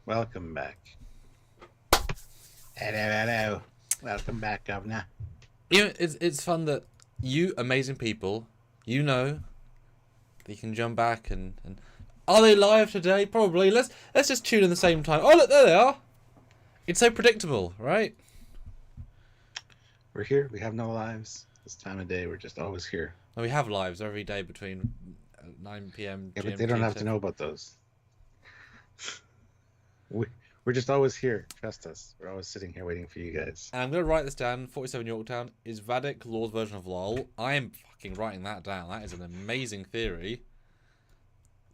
Welcome back. Hello, hello. Welcome back, Governor. You know, it's fun that you amazing people, you know, that you can jump back and are they live today? Probably. Let's just tune in the same time. Oh look, there they are. It's so predictable, right? We're here. We have no lives. This time of day, we're just always here. And we have lives every day between 9 p.m. Yeah, GMT. but they don't have to know about those. We're just always here. Trust us. We're always sitting here waiting for you guys. And I'm going to write this down. 47 Yorktown. Is Vadic Lord's version of LOL? I am fucking writing that down. That is an amazing theory.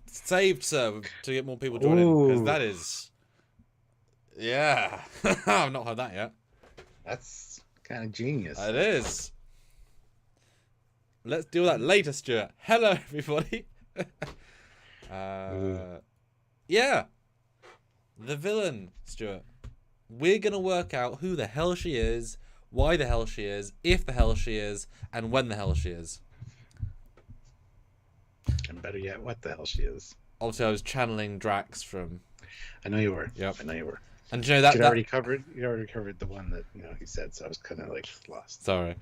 Saved, sir, to get more people joining. Because that is... Yeah. I've not heard that yet. That's kind of genius. It is. Let's do that later, Stuart. Hello, everybody. Yeah. The villain, Stuart. We're going to work out who the hell she is, why the hell she is, if the hell she is, and when the hell she is. And better yet, what the hell she is. Obviously, I was channeling Drax from... I know you were. Yep. I know you were. And you know that... You already covered the one that, he said, so I was kind of like lost. Sorry.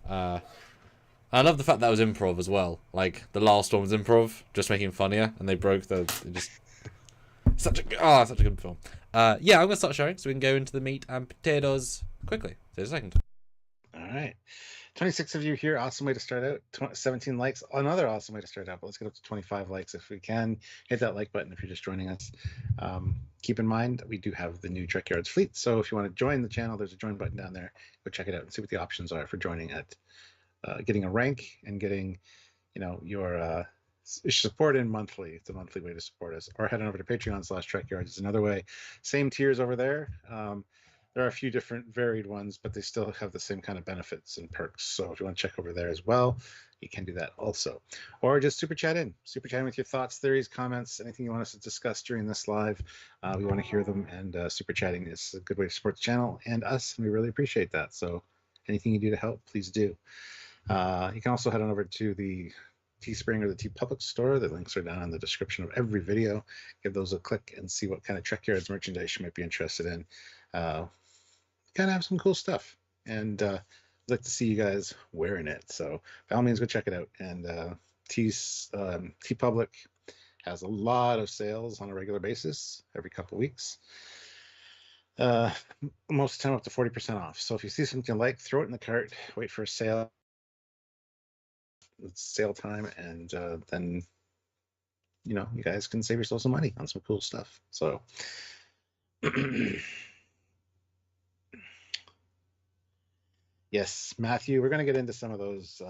I love the fact that was improv as well. Like, the last one was improv, just making it funnier, and they broke the... Such a good film. Yeah, I'm going to start sharing so we can go into the meat and potatoes quickly. See you in a second. All right. 26 of you here. Awesome way to start out. 17 likes. Another awesome way to start out. But let's get up to 25 likes if we can. Hit that like button if you're just joining us. Keep in mind, we do have the new Trekyards fleet. So if you want to join the channel, there's a join button down there. Go check it out and see what the options are for joining at getting a rank and getting, your support in monthly. It's a monthly way to support us. Or head on over to Patreon/Trekyards. It's another way. Same tiers over there. There are a few different varied ones, but they still have the same kind of benefits and perks. So if you want to check over there as well, you can do that also. Or just super chat in. Super chat in with your thoughts, theories, comments, anything you want us to discuss during this live. We want to hear them, and super chatting is a good way to support the channel and us, and we really appreciate that. So anything you do to help, please do. You can also head on over to the Teespring or the TeePublic store. The links are down in the description of every video. Give those a click and see what kind of Trekyards merchandise you might be interested in. Kind of have some cool stuff, and I'd like to see you guys wearing it. So by all means, go check it out. And TeePublic has a lot of sales on a regular basis every couple weeks. Most of the time up to 40% off. So if you see something you like, throw it in the cart, wait for a sale. It's sale time, and then you guys can save yourself some money on some cool stuff. So yes, Matthew, we're going to get into some of those,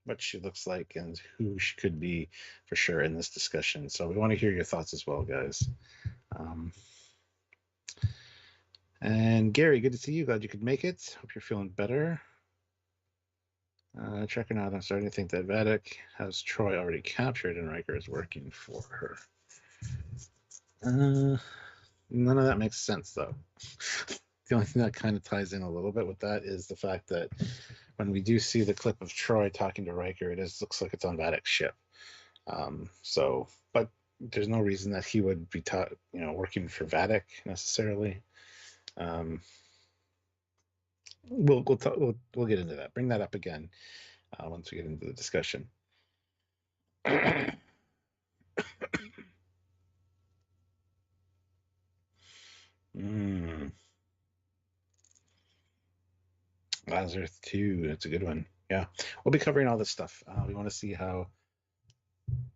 what she looks like and who she could be for sure in this discussion. So we want to hear your thoughts as well, guys. And Gary, good to see you. Glad you could make it. Hope you're feeling better. Checking out, I'm starting to think that Vadic has Troy already captured and Riker is working for her. None of that makes sense, though. The only thing that kind of ties in a little bit with that is the fact that when we do see the clip of Troy talking to Riker, it looks like it's on Vadic's ship. But there's no reason that he would be working for Vadic necessarily. We'll get into that. Bring that up again once we get into the discussion. Lazarus 2, that's a good one. Yeah, we'll be covering all this stuff. We want to see how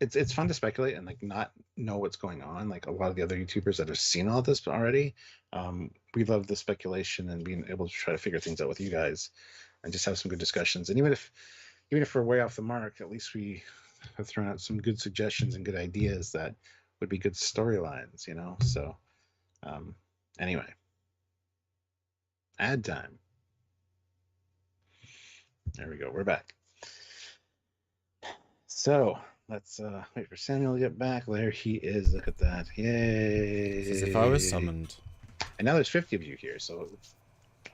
it's fun to speculate and not know what's going on. Like a lot of the other YouTubers that have seen all this already, we love the speculation and being able to try to figure things out with you guys and just have some good discussions. And even if we're way off the mark, at least we have thrown out some good suggestions and good ideas that would be good storylines, So anyway, ad time. There we go. We're back. So let's wait for Samuel to get back. There he is. Look at that. Yay. It's as if I was summoned. And now there's 50 of you here. So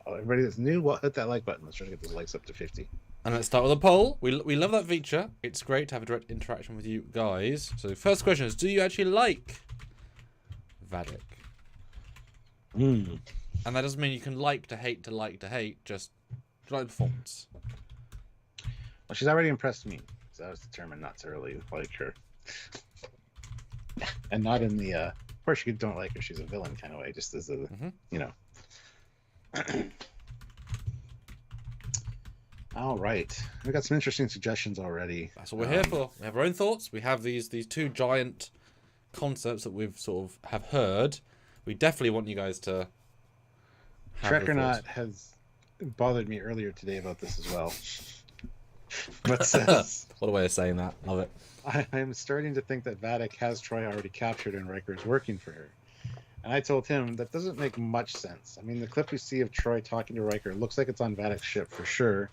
everybody that's new, hit that like button. Let's try to get the likes up to 50. And let's start with a poll. We love that feature. It's great to have a direct interaction with you guys. So the first question is, do you actually like Vadic? Mm. And that doesn't mean you can like to hate to like to hate, just like performance. Well, she's already impressed me, so I was determined not to really like her. And not in the, of course you don't like her, she's a villain kind of way, just as a, you know. All right. We got some interesting suggestions already. That's what we're here for. We have our own thoughts. We have these two giant concepts that we've sort of have heard. We definitely want you guys to have Trekyards has bothered me earlier today about this as well. But says, what a way of saying that. Love it. I'm starting to think that Vadic has Troy already captured and Riker is working for her. And I told him that doesn't make much sense. I mean, the clip we see of Troy talking to Riker looks like it's on Vadic's ship for sure.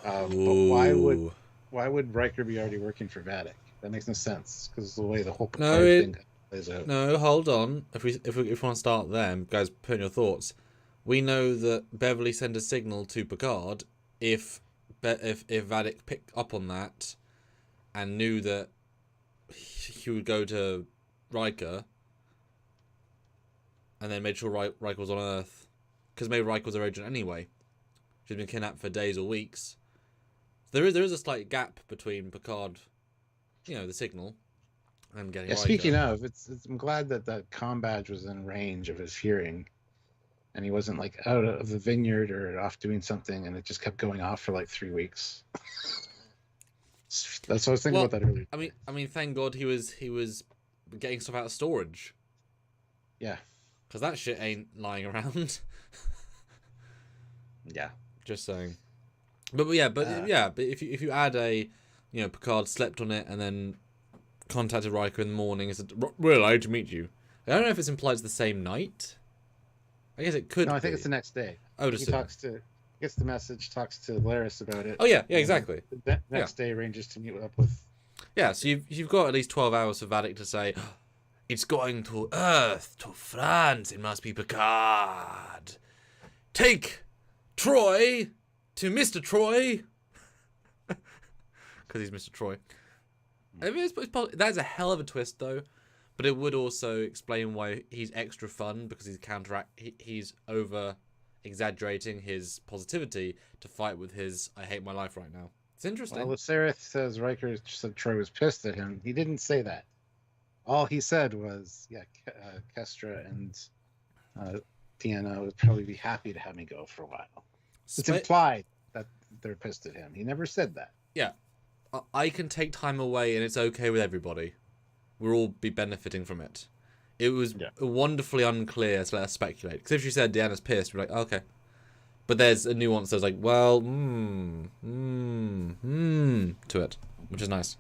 But why would Riker be already working for Vadic? That makes no sense because it's the way the whole thing plays out. No, hold on. If we want to start them, guys, put in your thoughts. We know that Beverly sent a signal to Picard if Vadic picked up on that and knew that he would go to Riker and then made sure Riker was on Earth, because maybe Riker was her agent anyway. She's been kidnapped for days or weeks. So there is a slight gap between Picard, the signal, and getting Riker. Speaking of, I'm glad that that comm badge was in range of his hearing, and he wasn't like out of the vineyard or off doing something, and it just kept going off for like 3 weeks. That's what I was thinking about that earlier. I mean, thank God he was getting stuff out of storage. Yeah. Because that shit ain't lying around. Yeah. Just saying. But if you add a, Picard slept on it and then contacted Riker in the morning and said, "Really, I'd like to meet you." I don't know if it's implied it's the same night. I guess it could. No, I think it's the next day. Oh, he gets the message, talks to Laris about it. Oh yeah, exactly. The next day arranges to meet up with. Yeah, so you've got at least 12 hours for Vadic to say, "It's going to Earth, to France. It must be Picard. Take Troy to Mr. Troy." Because he's Mr. Troy. I mean, that's a hell of a twist, though. But it would also explain why he's extra fun, because he's over exaggerating his positivity to fight with his "I hate my life right now." It's interesting. Well, if Sareth says Riker said Troy was pissed at him, he didn't say that. All he said was, Kestra and Tiana would probably be happy to have me go for a while. It's implied that they're pissed at him. He never said that. Yeah. I can take time away and it's okay with everybody. We'll all be benefiting from it. It was wonderfully unclear to let us speculate. Because if she said Deanna's pissed, we're like, oh, okay. But there's a nuance that's like, well, to it, which is nice.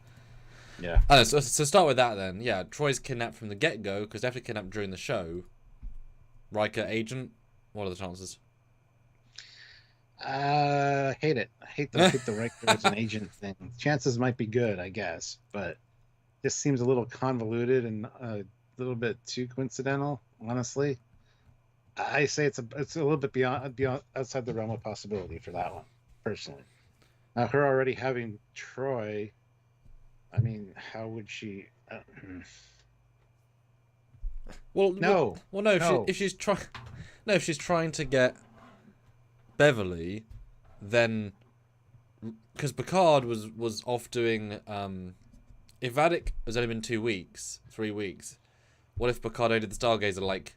Yeah. So start with that then. Yeah, Troy's kidnapped from the get-go, because definitely kidnapped during the show. Riker agent, what are the chances? I hate it. I hate the Riker as an agent thing. Chances might be good, I guess, but this seems a little convoluted and a little bit too coincidental, honestly. I say it's a little bit beyond outside the realm of possibility for that one, personally. Now, her already having Troy, I mean, how would she? No. If she's trying to get Beverly, then because Picard was off doing. If Vadic has only been 2 weeks, 3 weeks, what if Picard did the Stargazer like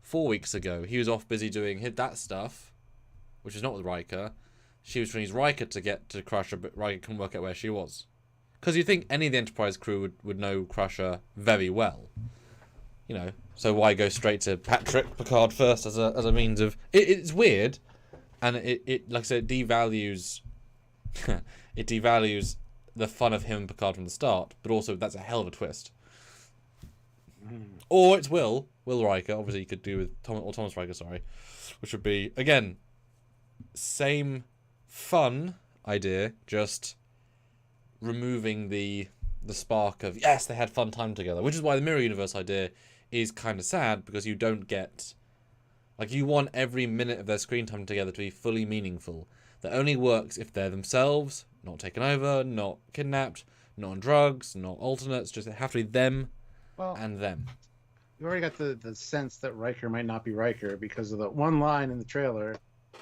4 weeks ago? He was off busy doing that stuff, which is not with Riker. She was trying to use Riker to get to Crusher, but Riker couldn't work out where she was. Because you think any of the Enterprise crew would know Crusher very well. So why go straight to Patrick Picard first as a means of... It's weird, and it like I said, devalues... it devalues the fun of him and Picard from the start, but also that's a hell of a twist. Or it's Will Riker, obviously you could do with Thomas Riker, sorry, which would be, again, same fun idea, just removing the spark of, yes, they had fun time together, which is why the Mirror Universe idea is kind of sad, because you don't get, like, you want every minute of their screen time together to be fully meaningful. That only works if they're themselves, not taken over, not kidnapped, not on drugs, not alternates, just they have to be them and them. you already got the sense that Riker might not be Riker because of the one line in the trailer.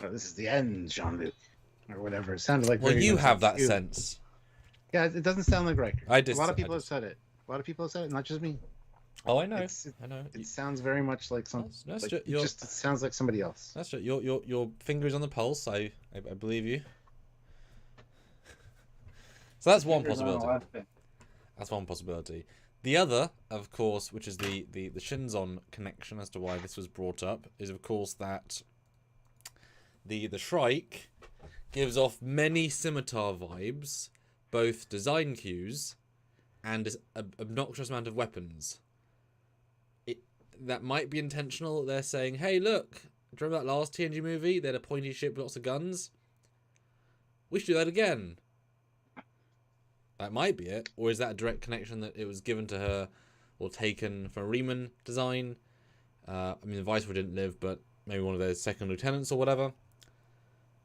Oh, this is the end, Jean-Luc, or whatever. It sounded like. Well, very you much have like that you. sense. Yeah, it doesn't sound like Riker. I A lot of people I have said it. A lot of people have said it, not just me. Oh, I know. I know. It sounds very much like some. That's Like, it sounds like somebody else. That's true. Your finger is on the pulse. I believe you. So that's one possibility. That's one possibility. The other, of course, which is the Shinzon connection as to why this was brought up, is of course that the Shrike gives off many scimitar vibes, both design cues and an obnoxious amount of weapons. That might be intentional. They're saying, hey, look, do you remember that last TNG movie? They had a pointy ship with lots of guns. We should do that again. That might be it. Or is that a direct connection that it was given to her or taken from a Riemann design? I mean, the Viceroy didn't live, but maybe one of their second lieutenants or whatever.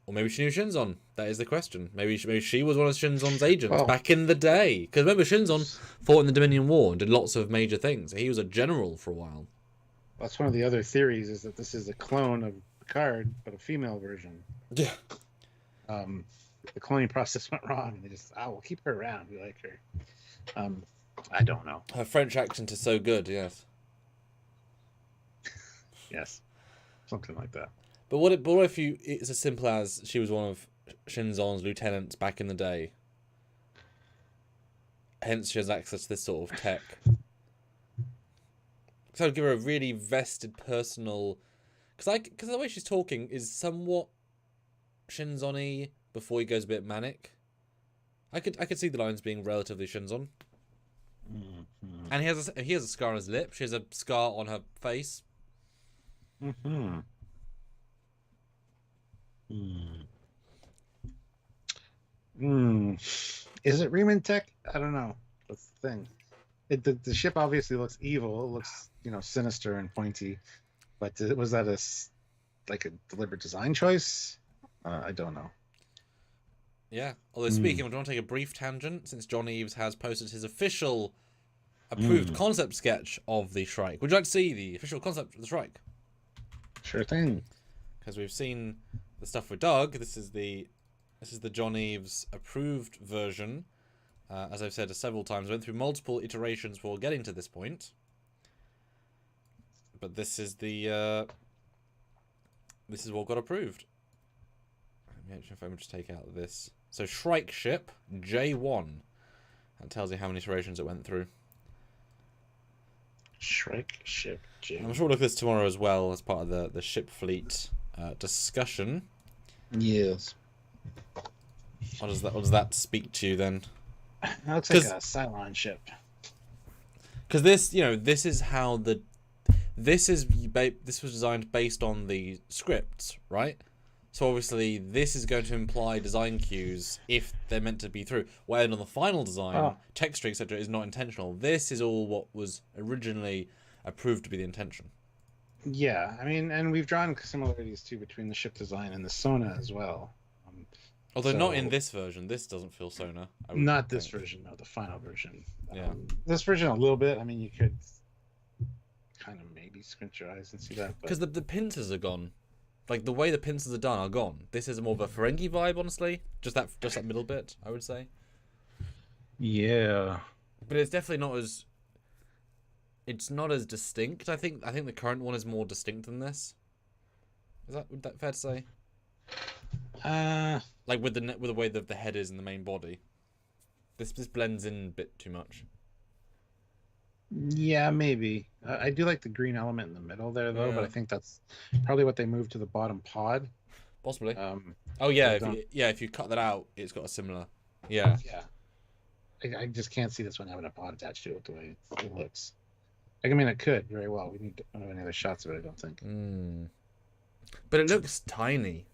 Or maybe she knew Shinzon. That is the question. Maybe she was one of Shinzon's agents back in the day. Because remember, Shinzon fought in the Dominion War and did lots of major things. He was a general for a while. That's one of the other theories, is that this is a clone of Picard, but a female version. Yeah. The cloning process went wrong, and they just, we'll keep her around. We like her. I don't know. Her French accent is so good, yes. Yes. Something like that. But what if it's as simple as she was one of Shinzon's lieutenants back in the day? Hence she has access to this sort of tech. So I'd give her a really vested personal... Because the way she's talking is somewhat Shinzon-y before he goes a bit manic. I could see the lines being relatively Shinzon. Mm-hmm. And he has a scar on his lip. She has a scar on her face. Mm-hmm. Is it Riemann tech? I don't know. That's the thing. The ship obviously looks evil. It looks, sinister and pointy. But was that a deliberate design choice? I don't know. Yeah. Although speaking, do you want to take a brief tangent? Since John Eves has posted his official approved concept sketch of the Shrike. Would you like to see the official concept of the Shrike? Sure thing. Because we've seen the stuff with Doug. This is the John Eves approved version. As I've said several times, I went through multiple iterations before getting to this point. But this is what got approved. If I'm just take out this. So Shrike ship J1. That tells you how many iterations it went through. Shrike ship J1. I'm sure we'll look at this tomorrow as well as part of the ship fleet discussion. Yes. What does that speak to you then? That looks like a Cylon ship. Because this is how this was designed based on the scripts, right? So obviously this is going to imply design cues if they're meant to be through. When on the final design, texture, etc., is not intentional. This is all what was originally approved to be the intention. Yeah, I mean, and we've drawn similarities too between the ship design and the Sona as well. Although not in this version. This doesn't feel Sona. Not this version, no, the final version. Yeah. This version a little bit. I mean, you could kind of maybe squint your eyes and see that. Because the pincers are gone. Like, the way the pincers are done are gone. This is more of a Ferengi vibe, honestly. Just that middle bit, I would say. Yeah. But it's definitely not as... It's not as distinct. I think the current one is more distinct than this. Would that fair to say? Like with the way that the head is in the main body. This blends in a bit too much. Yeah, maybe. I do like the green element in the middle there, though. Yeah. But I think that's probably what they moved to the bottom pod. Possibly. Oh yeah, if you cut that out, it's got a similar. Yeah. Yeah. I just can't see this one having a pod attached to it the way it looks. I mean, it could very well. We don't have any other shots of it, I don't think. But it looks tiny.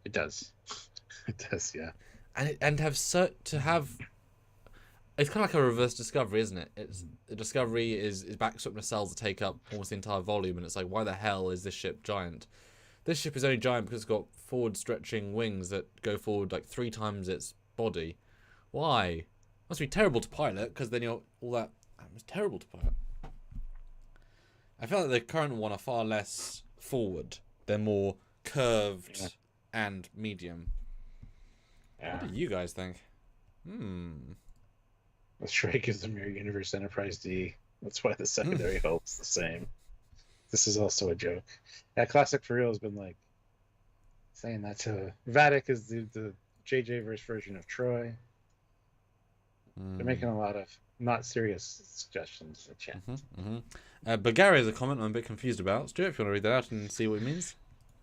It does. It does, yeah. And to have. It's kind of like a reverse Discovery, isn't it? The Discovery is backstopped nacelles that take up almost the entire volume, and it's like, why the hell is this ship giant? This ship is only giant because it's got forward-stretching wings that go forward like 3 times its body. Why? Must be terrible to pilot, because then all that It's terrible to put. I feel like the current one are far less forward. They're more curved and medium. Yeah. What do you guys think? The Shrike is the Mirror Universe Enterprise D. That's why the secondary hull's the same. This is also a joke. Yeah, Classic for real has been like saying that to Vadic is the JJ-verse version of Troy. They're making a lot of not serious suggestions in chat. But Gary has a comment I'm a bit confused about. Stuart, if you want to read that out and see what it means.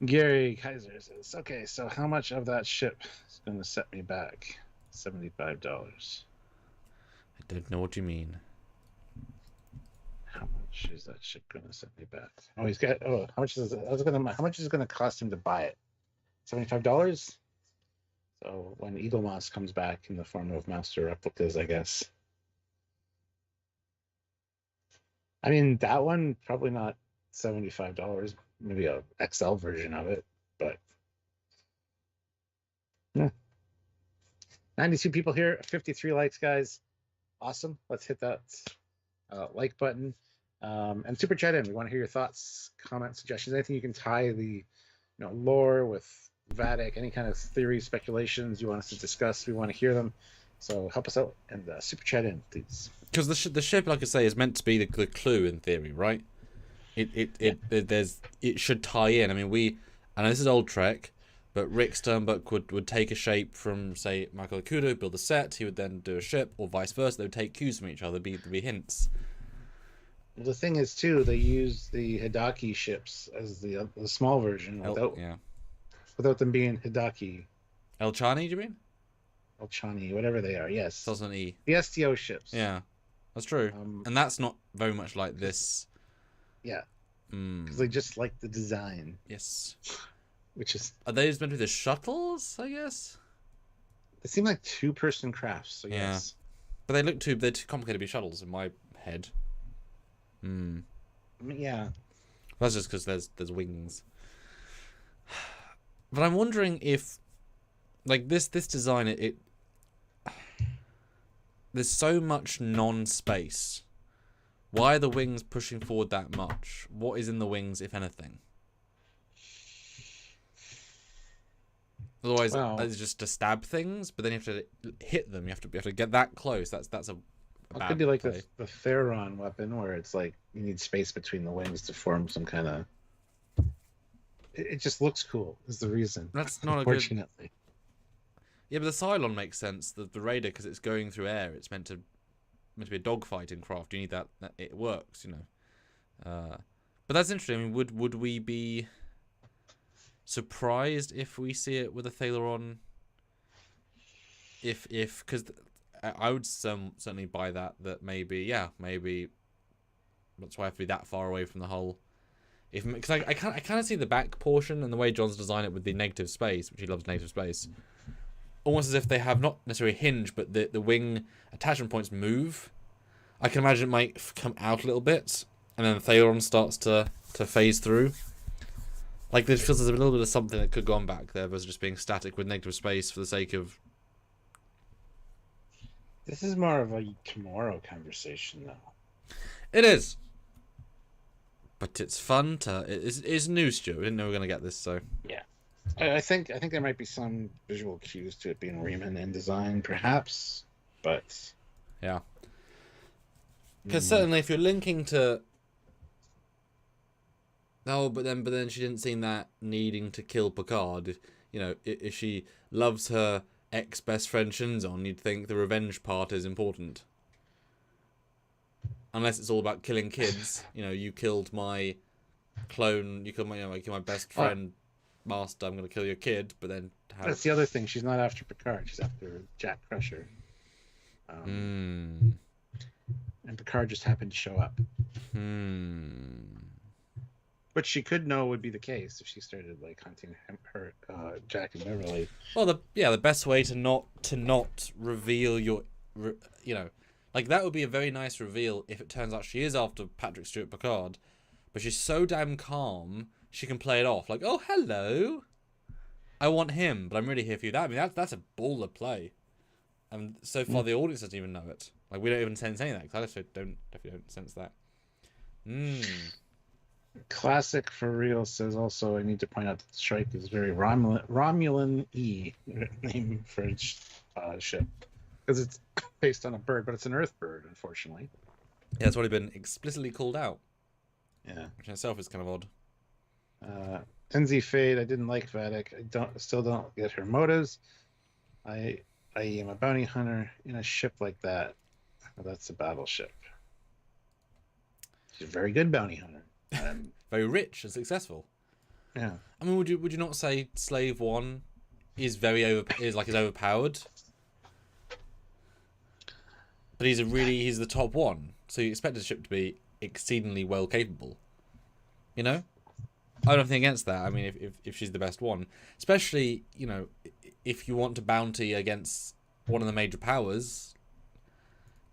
Gary Kaiser says, okay, so how much of that ship is going to set me back? $75. I don't know what you mean. How much is that ship going to set me back? Oh, he's got. Oh, how much is it? How much is it going to cost him to buy it? $75. So when Eagle Moss comes back in the form of master replicas, I guess. I mean, that one probably not $75. Maybe a XL version of it, but yeah. 92 people here, 53 likes, guys. Awesome. Let's hit that like button and super chat in. We want to hear your thoughts, comments, suggestions, anything you can tie the lore with Vadic, any kind of theories, speculations you want us to discuss. We want to hear them. So help us out and super chat in, please. Because the ship, like I say, is meant to be the clue in theory, right? It should tie in. I mean, I know this is old Trek, but Rick Sternbuck would take a shape from, say, Michael Okuda, build a set. He would then do a ship, or vice versa. They would take cues from each other. There'd be hints. Well, the thing is, too, they use the Hidaki ships as the small version without them being Hidaki. El Chani, do you mean? El Chani, whatever they are. Yes. That's an E. The STO ships. Yeah, that's true. And that's not very much like this. Yeah. Because they just like the design. Yes. Which is... Are they meant to be the shuttles, I guess? They seem like two-person crafts, so yeah. Yes. But they're too complicated to be shuttles in my head. Yeah. That's just because there's wings. But I'm wondering if, like, this design, it there's so much non-space. Why are the wings pushing forward that much? What is in the wings, if anything? Otherwise, it's just to stab things, but then you have to hit them. You have to get that close. That's a it could be like the Theron weapon, where it's like you need space between the wings to form some kind of. It just looks cool. Is the reason. That's not unfortunately. Yeah, but the Cylon makes sense. The Raider, because it's going through air, it's meant to be a dogfighting craft. You need that it works, But that's interesting. I mean, would we be surprised if we see it with a Thaleron? If because I would certainly buy that maybe that's why I have to be that far away from the hull. Because I kind of see the back portion and the way John's designed it with the negative space, which he loves negative space, almost as if they have not necessarily a hinge, but the wing attachment points move. I can imagine it might come out a little bit, and then the Thaleron starts to phase through. Like, this feels there's a little bit of something that could go on back there versus just being static with negative space for the sake of... This is more of a tomorrow conversation, though. It is. But it's fun to... It's new, Stu. We didn't know we were going to get this, so... Yeah. I think there might be some visual cues to it being Riemann in design, perhaps, but... Yeah. Because certainly if you're linking to... Oh, but then she didn't seem that needing to kill Picard. If she loves her ex-best friend Shinzon, you'd think the revenge part is important. Unless it's all about killing kids. You killed my clone, you killed my best friend, Master, I'm going to kill your kid, but then... That's the other thing, she's not after Picard, she's after Jack Crusher. And Picard just happened to show up. Which she could know would be the case if she started hunting her Jack and Beverly. Well, the best way to not reveal your, that would be a very nice reveal if it turns out she is after Patrick Stewart Picard, but she's so damn calm she can play it off like, oh hello, I want him, but I'm really here for you. That's a baller play, and so far the audience doesn't even know it. Like, we don't even sense any of that, because I definitely don't sense that. Classic for real says also, I need to point out that Shrike is very Romulan-y name for its ship. Because it's based on a bird, but it's an Earth bird, unfortunately. Yeah, it's already been explicitly called out. Yeah. Which in itself is kind of odd. NZ Fade, I didn't like Vadic. Still don't get her motives. I am a bounty hunter in a ship like that. Well, that's a battleship. She's a very good bounty hunter. Very rich and successful. Yeah. I mean, would you not say Slave 1 is overpowered? But he's the top one, so you expect the ship to be exceedingly well capable. You know? I don't have anything against that. I mean, if she's the best one, especially, you know, if you want to bounty against one of the major powers,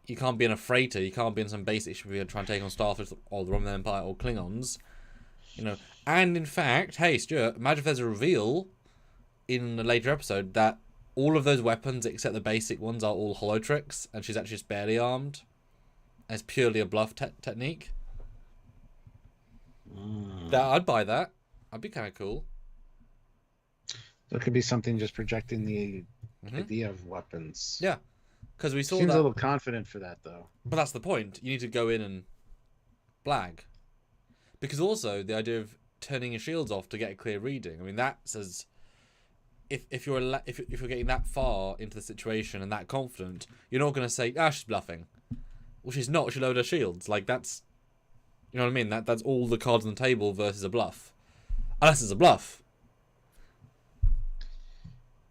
you can't be in a freighter. You can't be in some basic ship where you're trying to take on Starfleet or the Roman Empire or Klingons. You know, and in fact, hey Stuart, imagine if there's a reveal in a later episode that all of those weapons except the basic ones are all holotricks, and she's actually just barely armed. And it's purely a bluff technique. I'd buy that. That'd be kind of cool. So it could be something just projecting the idea of weapons. Yeah, because we saw Seems that. a little confident for that, though. But that's the point. You need to go in and blag. Because also the idea of turning your shields off to get a clear reading. I mean, that says if you're getting that far into the situation and that confident, you're not going to say, she's bluffing. Well, she's not. She lowered her shields. Like, that's, you know what I mean? That's all the cards on the table versus a bluff. Unless it's a bluff.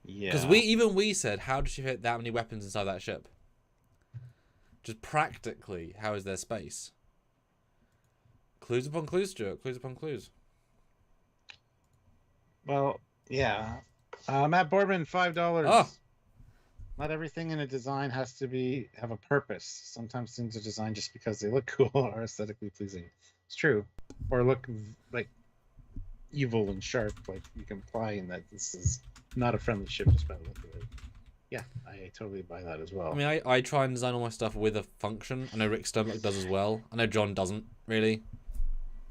Yeah. Because we said, how does she fit that many weapons inside that ship? Just practically, how is there space? Clues upon clues, Stuart. Clues upon clues. Well, yeah. Matt Boardman, $5. Oh. Not everything in a design has to have a purpose. Sometimes things are designed just because they look cool or are aesthetically pleasing. It's true. Or look like evil and sharp, like you can imply in that this is not a friendly ship just by the look of it. Yeah, I totally buy that as well. I mean, I try and design all my stuff with a function. I know Rick Stomach does as well. I know John doesn't, really.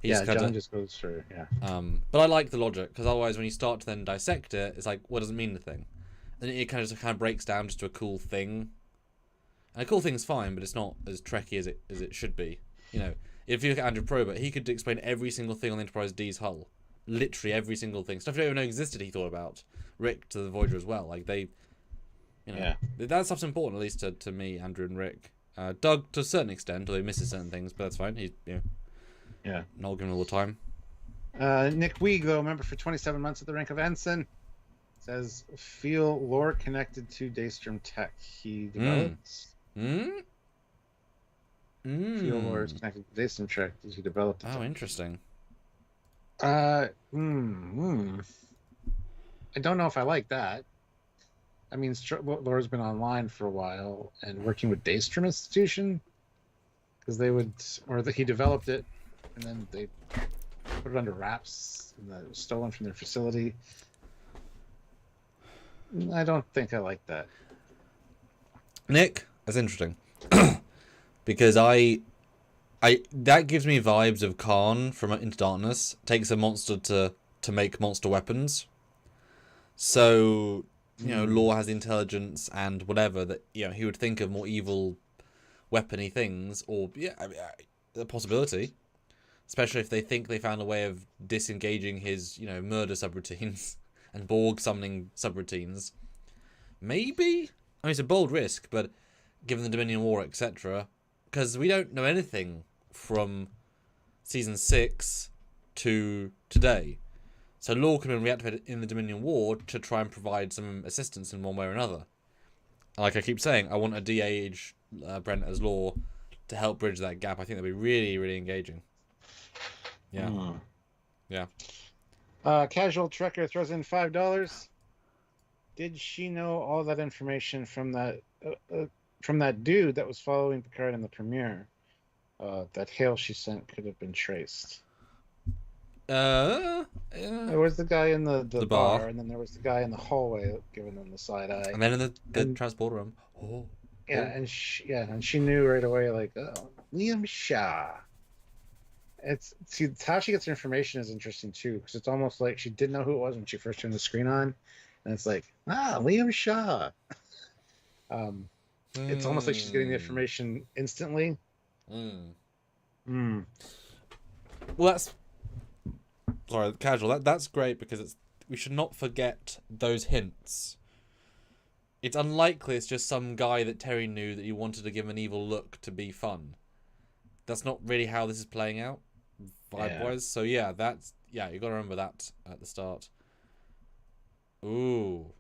John just goes for, But I like the logic, because otherwise when you start to then dissect it, it's like, what does it mean, the thing? And it kind of breaks down just to a cool thing. And a cool thing's fine, but it's not as Trekkie as it should be. You know, if you look at Andrew Probert, he could explain every single thing on the Enterprise D's hull. Literally every single thing. Stuff you don't even know existed, he thought about. Rick to the Voyager as well. Like, they... You know, that stuff's important, at least to me, Andrew and Rick. Doug, to a certain extent, although he misses certain things, but that's fine. He's, not giving all the time. Nick Weig, though, member for 27 months at the rank of ensign, says, feel lore connected to Daystrom Tech. He develops. Feel lore is connected to Daystrom Tech. He developed it. Oh, interesting. I don't know if I like that. I mean, lore's been online for a while and working with Daystrom Institution, because he developed it and then they put it under wraps and it was stolen from their facility. I don't think I like that. Nick, that's interesting. Because that gives me vibes of Khan from Into Darkness. Takes a monster to make monster weapons. So, Lore has the intelligence and whatever that, he would think of more evil weapony things, or, the possibility. Especially if they think they found a way of disengaging his, murder subroutines and Borg summoning subroutines. Maybe? I mean, it's a bold risk, but given the Dominion War, etc., because we don't know anything from Season 6 to today. So Lore could have been reactivated in the Dominion War to try and provide some assistance in one way or another. Like I keep saying, I want a de-age Brent as Lore to help bridge that gap. I think that'd be really, really engaging. Yeah. Yeah. Casual Trekker throws in $5. Did she know all that information from that dude that was following Picard in the premiere? That hail she sent could have been traced. There was the guy in the bar, and then there was the guy in the hallway giving them the side eye. And then in the transporter room. Oh. Yeah, and she knew right away, like, oh, Liam Shaw. It's how she gets her information is interesting too, because it's almost like she didn't know who it was when she first turned the screen on, and it's like, Liam Shaw. It's almost like she's getting the information instantly. Well, casual. That's great because we should not forget those hints. It's unlikely it's just some guy that Terry knew that he wanted to give an evil look to be fun. That's not really how this is playing out, vibe-wise. So you got to remember that at the start. Ooh.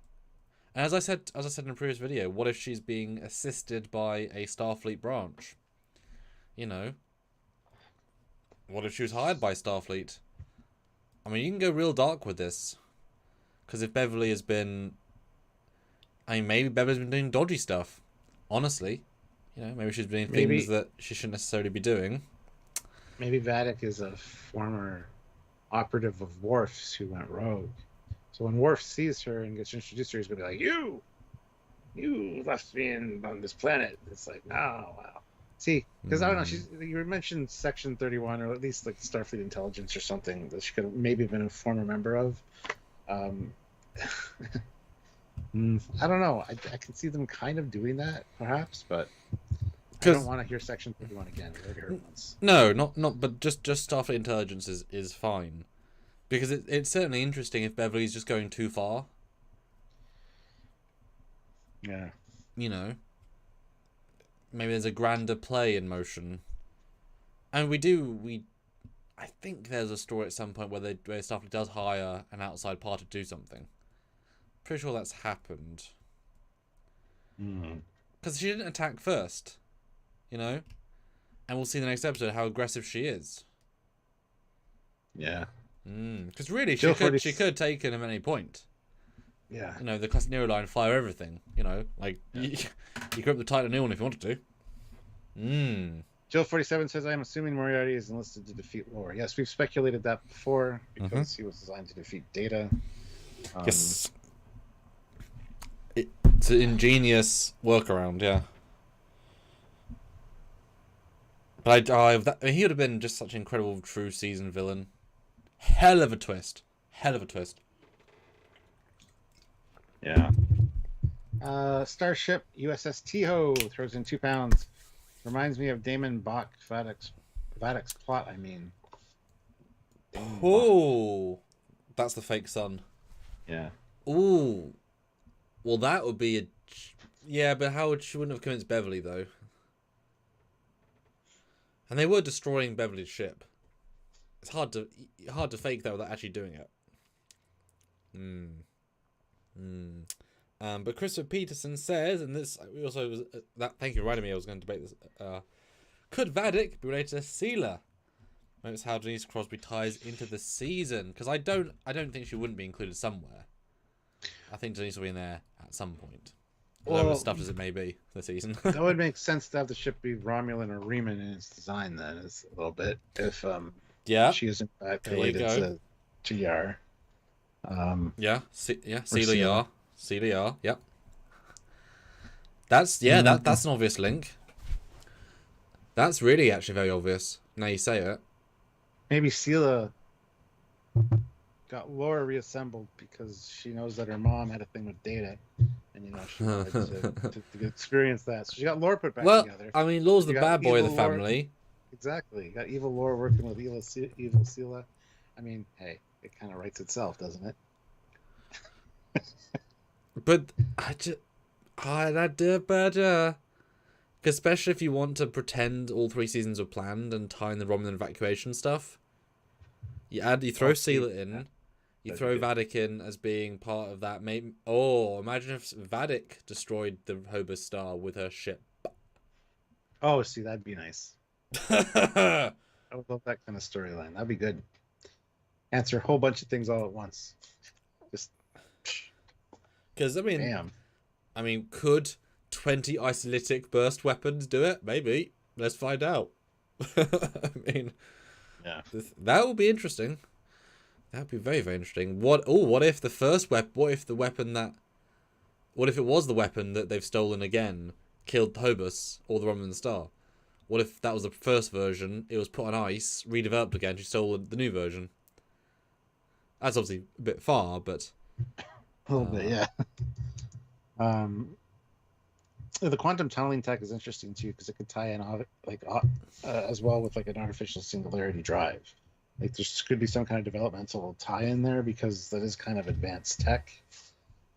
And as I said in a previous video, what if she's being assisted by a Starfleet branch? You know. What if she was hired by Starfleet? I mean, you can go real dark with this. Because if Beverly has been... maybe Beverly's been doing dodgy stuff. Honestly. You know, maybe she's doing things that she shouldn't necessarily be doing. Maybe Vadic is a former operative of Worf's who went rogue. So when Worf sees her and gets introduced to her, he's going to be like, you left me on this planet. It's like, oh, wow. See, because I don't know, you mentioned Section 31, or at least like Starfleet Intelligence or something that she could have maybe been a former member of. I don't know. I can see them kind of doing that, perhaps, but I don't want to hear Section 31 again. I already heard it once. No, not. But just Starfleet Intelligence is fine, because it's certainly interesting if Beverly's just going too far. Yeah. You know, maybe there's a grander play in motion, and I think there's a story at some point where Starfleet does hire an outside party to do something. Pretty sure that's happened. Because she didn't attack first, you know? And we'll see in the next episode how aggressive she is. Yeah. Because really, she could have taken him at any point. Yeah. You know, the classic Nero line, fire everything, you know? Like, you could up the Titan new one if you wanted to. Jill 47 says, I'm assuming Moriarty is enlisted to defeat Lore. Yes, we've speculated that before, because he was designed to defeat Data. Yes. It's an ingenious workaround, yeah. But he would have been just such an incredible true season villain. Hell of a twist. Yeah. Starship USS Tiho throws in £2. Reminds me of Damon Bach, Vadic's plot, I mean. Oh, that's the fake son. Yeah. Ooh. Well, that would be but she wouldn't have convinced Beverly, though. And they were destroying Beverly's ship. It's hard to fake that without actually doing it. But Christopher Peterson says, and this also was thank you for reminding me. I was going to debate this. Could Vadic be related to Seela? Notice how Denise Crosby ties into the season, because I don't think she wouldn't be included somewhere. I think Denise will be in there at some point. Whatever stuff as it may be for the season. That would make sense to have the ship be Romulan or Riemann in its design. Then is a little bit if she is in fact related to Yar. Seela Yar. Seela Yar. Yep. That's an obvious link. That's really actually very obvious. Now you say it. Maybe Seela got Laura reassembled because she knows that her mom had a thing with Data, and she wanted to experience that. So she got Laura put back together. I mean, Laura's the bad boy of the family. Exactly. You got evil Laura working with evil Seela. I mean, hey, it kind of writes itself, doesn't it? But I'd do better. Especially if you want to pretend all 3 seasons were planned and tie in the Romulan evacuation stuff. You throw Seela in. You throw Vadic in as being part of that. Imagine if Vadic destroyed the Hobus Star with her ship. Oh, see, that'd be nice. I would love that kind of storyline. That'd be good. Answer a whole bunch of things all at once. Just because I mean, could 20 isolytic burst weapons do it? Maybe. Let's find out. I mean, that would be interesting. That would be very, very interesting. What if the first weapon? What if it was the weapon that they've stolen again killed Hobus or the Romulan star? What if that was the first version, it was put on ice, redeveloped again, she stole the new version? That's obviously a bit far, but... A little bit, yeah. The quantum tunneling tech is interesting too because it could tie in as well with like an artificial singularity drive. Like there could be some kind of developmental tie-in there because that is kind of advanced tech.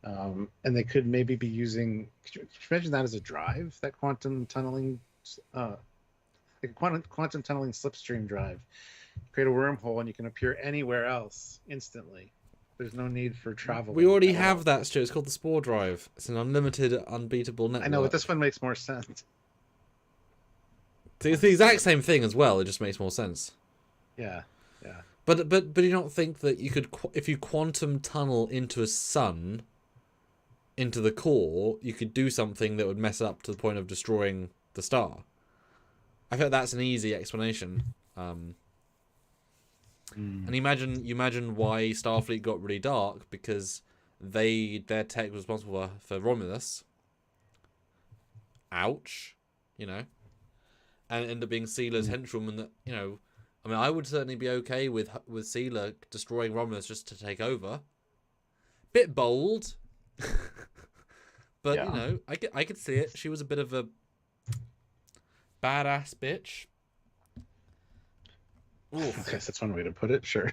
And they could maybe be using. Could you imagine that as a drive? That quantum tunneling, quantum tunneling slipstream drive. Create a wormhole and you can appear anywhere else instantly. There's no need for travel. We already have that, Stu. It's called the Spore Drive. It's an unlimited, unbeatable network. I know, but this one makes more sense. It's the exact same thing as well. It just makes more sense. Yeah. But you don't think that you could, if you quantum tunnel into a sun, into the core, you could do something that would mess up to the point of destroying the star? I feel like that's an easy explanation. And you imagine why Starfleet got really dark, because their tech was responsible for Romulus. Ouch, and it ended up being Seeler's henchwoman. That I would certainly be okay with Seeler destroying Romulus just to take over. Bit bold, but yeah. I could see it. She was a bit of a badass bitch. Oof. I guess that's one way to put it. Sure.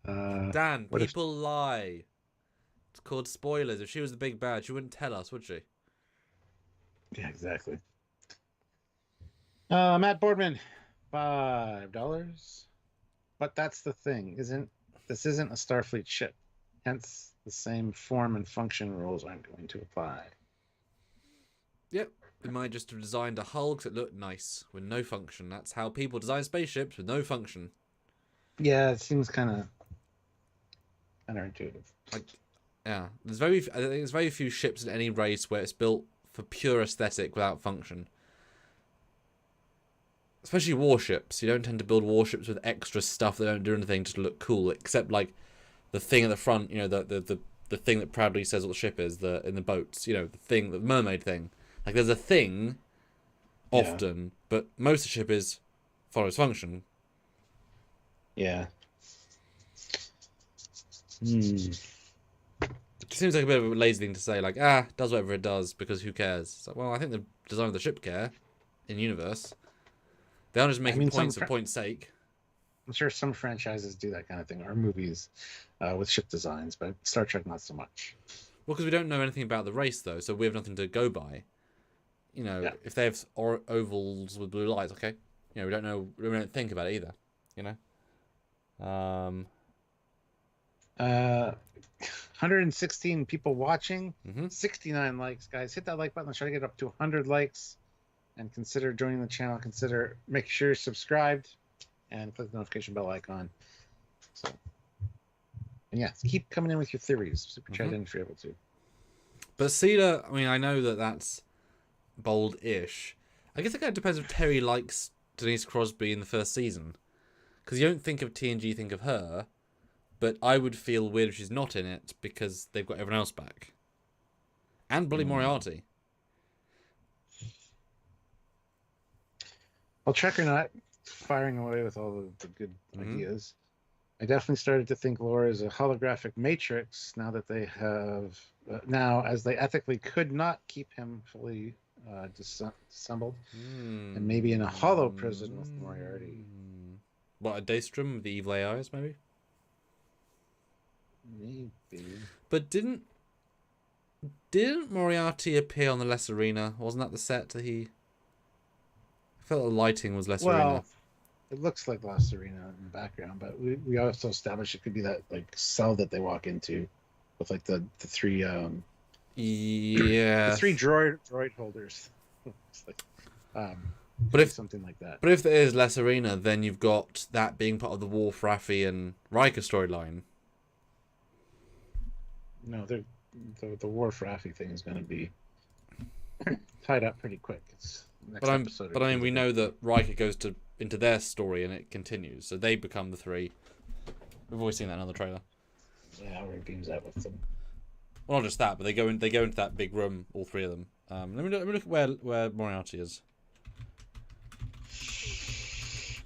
Dan, people lie. It's called spoilers. If she was the big bad, she wouldn't tell us, would she? Yeah, exactly. Matt Boardman, $5. But that's the thing, this isn't a Starfleet ship. Hence, the same form and function rules aren't going to apply. Yep. They might just have designed a hull because it looked nice with no function. That's how people design spaceships, with no function. Yeah, it seems kind of counterintuitive. I think there's very few ships in any race where it's built for pure aesthetic without function. Especially warships. You don't tend to build warships with extra stuff that don't do anything to look cool, except like the thing at the front. The thing that proudly says what the ship is. In the boats. The mermaid thing. Like, there's a thing, often, but most of the ship follows function. Yeah. It seems like a bit of a lazy thing to say, like, does whatever it does, because who cares? It's like, well, I think the design of the ship care, in universe. They aren't just making points for point's sake. I'm sure some franchises do that kind of thing, or movies with ship designs, but Star Trek not so much. Well, because we don't know anything about the race, though, so we have nothing to go by. If they have ovals with blue lights, okay. We don't know. We don't think about it either. 116 people watching. 69 likes, guys. Hit that like button. Let's try to get up to 100 likes, and consider joining the channel. Make sure you're subscribed, and click the notification bell icon. And keep coming in with your theories. Super chat in if you're able to. But Seeler, I know that's bold-ish. I guess it kind of depends if Terry likes Denise Crosby in the first season. Because you don't think of TNG, think of her. But I would feel weird if she's not in it because they've got everyone else back. And bloody Moriarty. Well, Trek or not, firing away with all the good ideas. I definitely started to think Laura is a holographic matrix now that they have... as they ethically could not keep him fully disassembled. And maybe in a hollow prison with Moriarty. What, a Daystrom with the evil AIs, maybe? Maybe. But didn't Moriarty appear on the Les Arena? Wasn't that the set that he... I felt the lighting was Les Arena. It looks like La Serena in the background, but we also established it could be that like cell that they walk into with like the three the three droid holders. But if something like that. But if there is La Serena, then you've got that being part of the Worf, Raffi, and Riker storyline. No, the Worf Raffi thing is going to be tied up pretty quick. It's next episode. But we know that Riker goes into their story and it continues, so they become the three. We've always seen that in another trailer. Yeah, where he beams out with them. Well, not just that, but they go into that big room, all three of them, Let me look at where Moriarty is.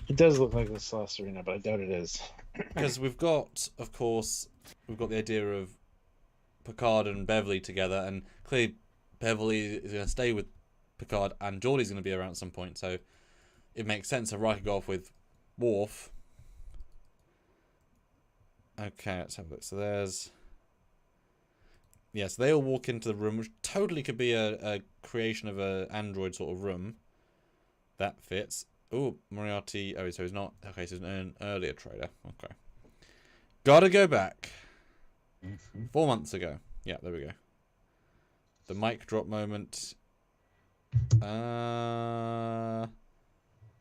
It does look like this last arena, but I doubt it is. Because we've got, of course, the idea of Picard and Beverly together, and clearly Beverly is going to stay with Picard, and Geordie's going to be around at some point, so it makes sense that Riker go off with Worf. Okay, let's have a look. So there's... Yeah, so they all walk into the room, which totally could be a creation of an android sort of room. That fits. Oh, Moriarty. Oh, so he's not. Okay, so he's an earlier trader. Okay. Gotta go back. 4 months ago. Yeah, there we go. The mic drop moment. No,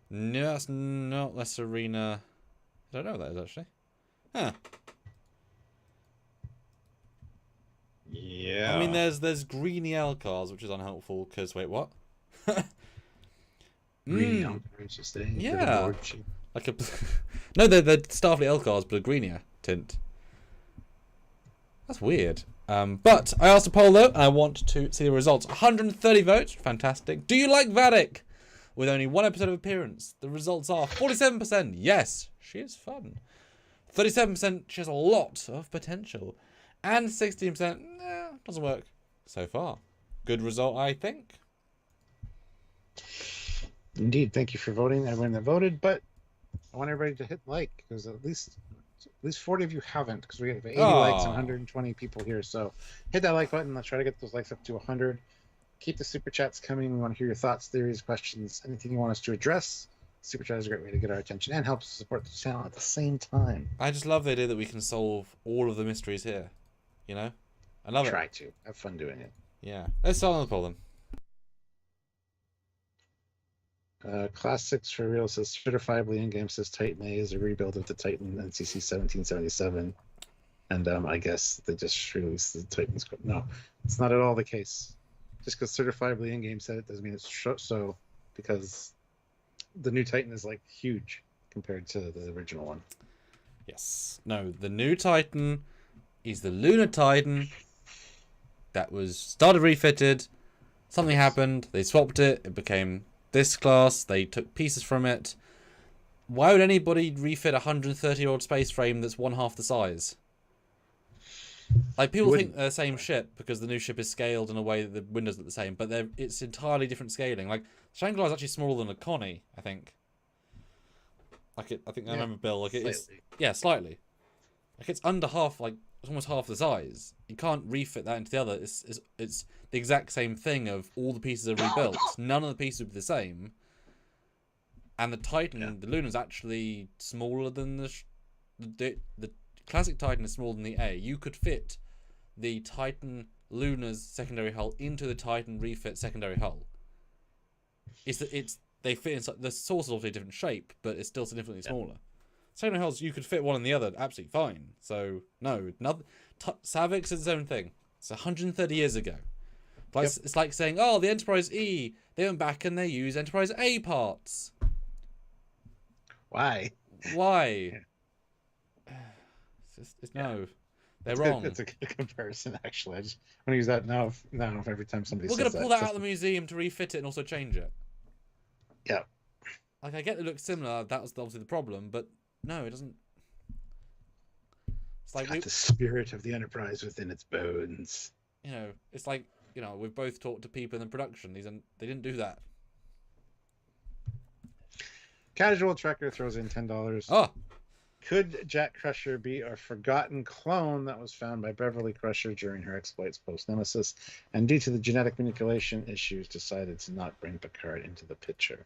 that's not this arena. I don't know what that is, actually. Huh. Yeah. I mean, there's greeny L-cars, which is unhelpful, because, wait, what? Greeny L-cars, just a yeah. Like a... No, they're Starfleet L-cars, but a greenier tint. That's weird. But I asked a poll, though, and I want to see the results. 130 votes. Fantastic. Do you like Vadic? With only one episode of appearance, the results are 47%. Yes, she is fun. 37%, she has a lot of potential. And 16%, doesn't work so far. Good result, I think. Indeed. Thank you for voting, everyone that voted. But I want everybody to hit like, because at least 40 of you haven't, because we have 80 likes and 120 people here. So hit that like button. Let's try to get those likes up to 100. Keep the super chats coming. We want to hear your thoughts, theories, questions, anything you want us to address. Super chat is a great way to get our attention and helps support the channel at the same time. I just love the idea that we can solve all of the mysteries here. You know? I love it. Try to. Have fun doing it. Yeah. Let's start on the poll then. Classics for real says certifiably in-game says Titan A is a rebuild of the Titan NCC 1777. And I guess they just released the Titan's. No, it's not at all the case. Just because certifiably in-game said it doesn't mean it's so, because the new Titan is like huge compared to the original one. Yes. No, the new Titan is the Lunar Titan that was started refitted. Something happened. They swapped it. It became this class. They took pieces from it. Why would anybody refit a 130-year-old space frame that's one half the size? Like, people think they're the same ship because the new ship is scaled in a way that the windows look the same, but it's entirely different scaling. Like, Shangri-La is actually smaller than a Connie, I think. Like, I think I remember Bill. Like, slightly. Like, it's under half. Like, it's almost half the size. You can't refit that into the other. It's the exact same thing of all the pieces are rebuilt. None of the pieces would be the same. And the Titan, the Lunar's actually smaller than the classic Titan is smaller than the A. You could fit the Titan Lunar's secondary hull into the Titan refit secondary hull. They fit inside. The source is obviously a different shape, but it's still significantly smaller. Secondary hulls, you could fit one in the other absolutely fine. So no, Savix is its own thing. It's 130 years ago. Like, it's like saying, oh, the Enterprise E, they went back and they used Enterprise A parts. Why? No, they're wrong. That's a good comparison, actually. I just want to use that now every time somebody says that. We're going to pull that out of the museum to refit it and also change it. Yeah. Like, I get it looks similar. That was obviously the problem, but no, it doesn't. It's like the spirit of the Enterprise within its bones. You know, it's like, you know, we've both talked to people in production. They didn't do that. Casual Trekker throws in $10. Oh. Could Jack Crusher be a forgotten clone that was found by Beverly Crusher during her exploits post-Nemesis, and due to the genetic manipulation issues decided to not bring Picard into the picture?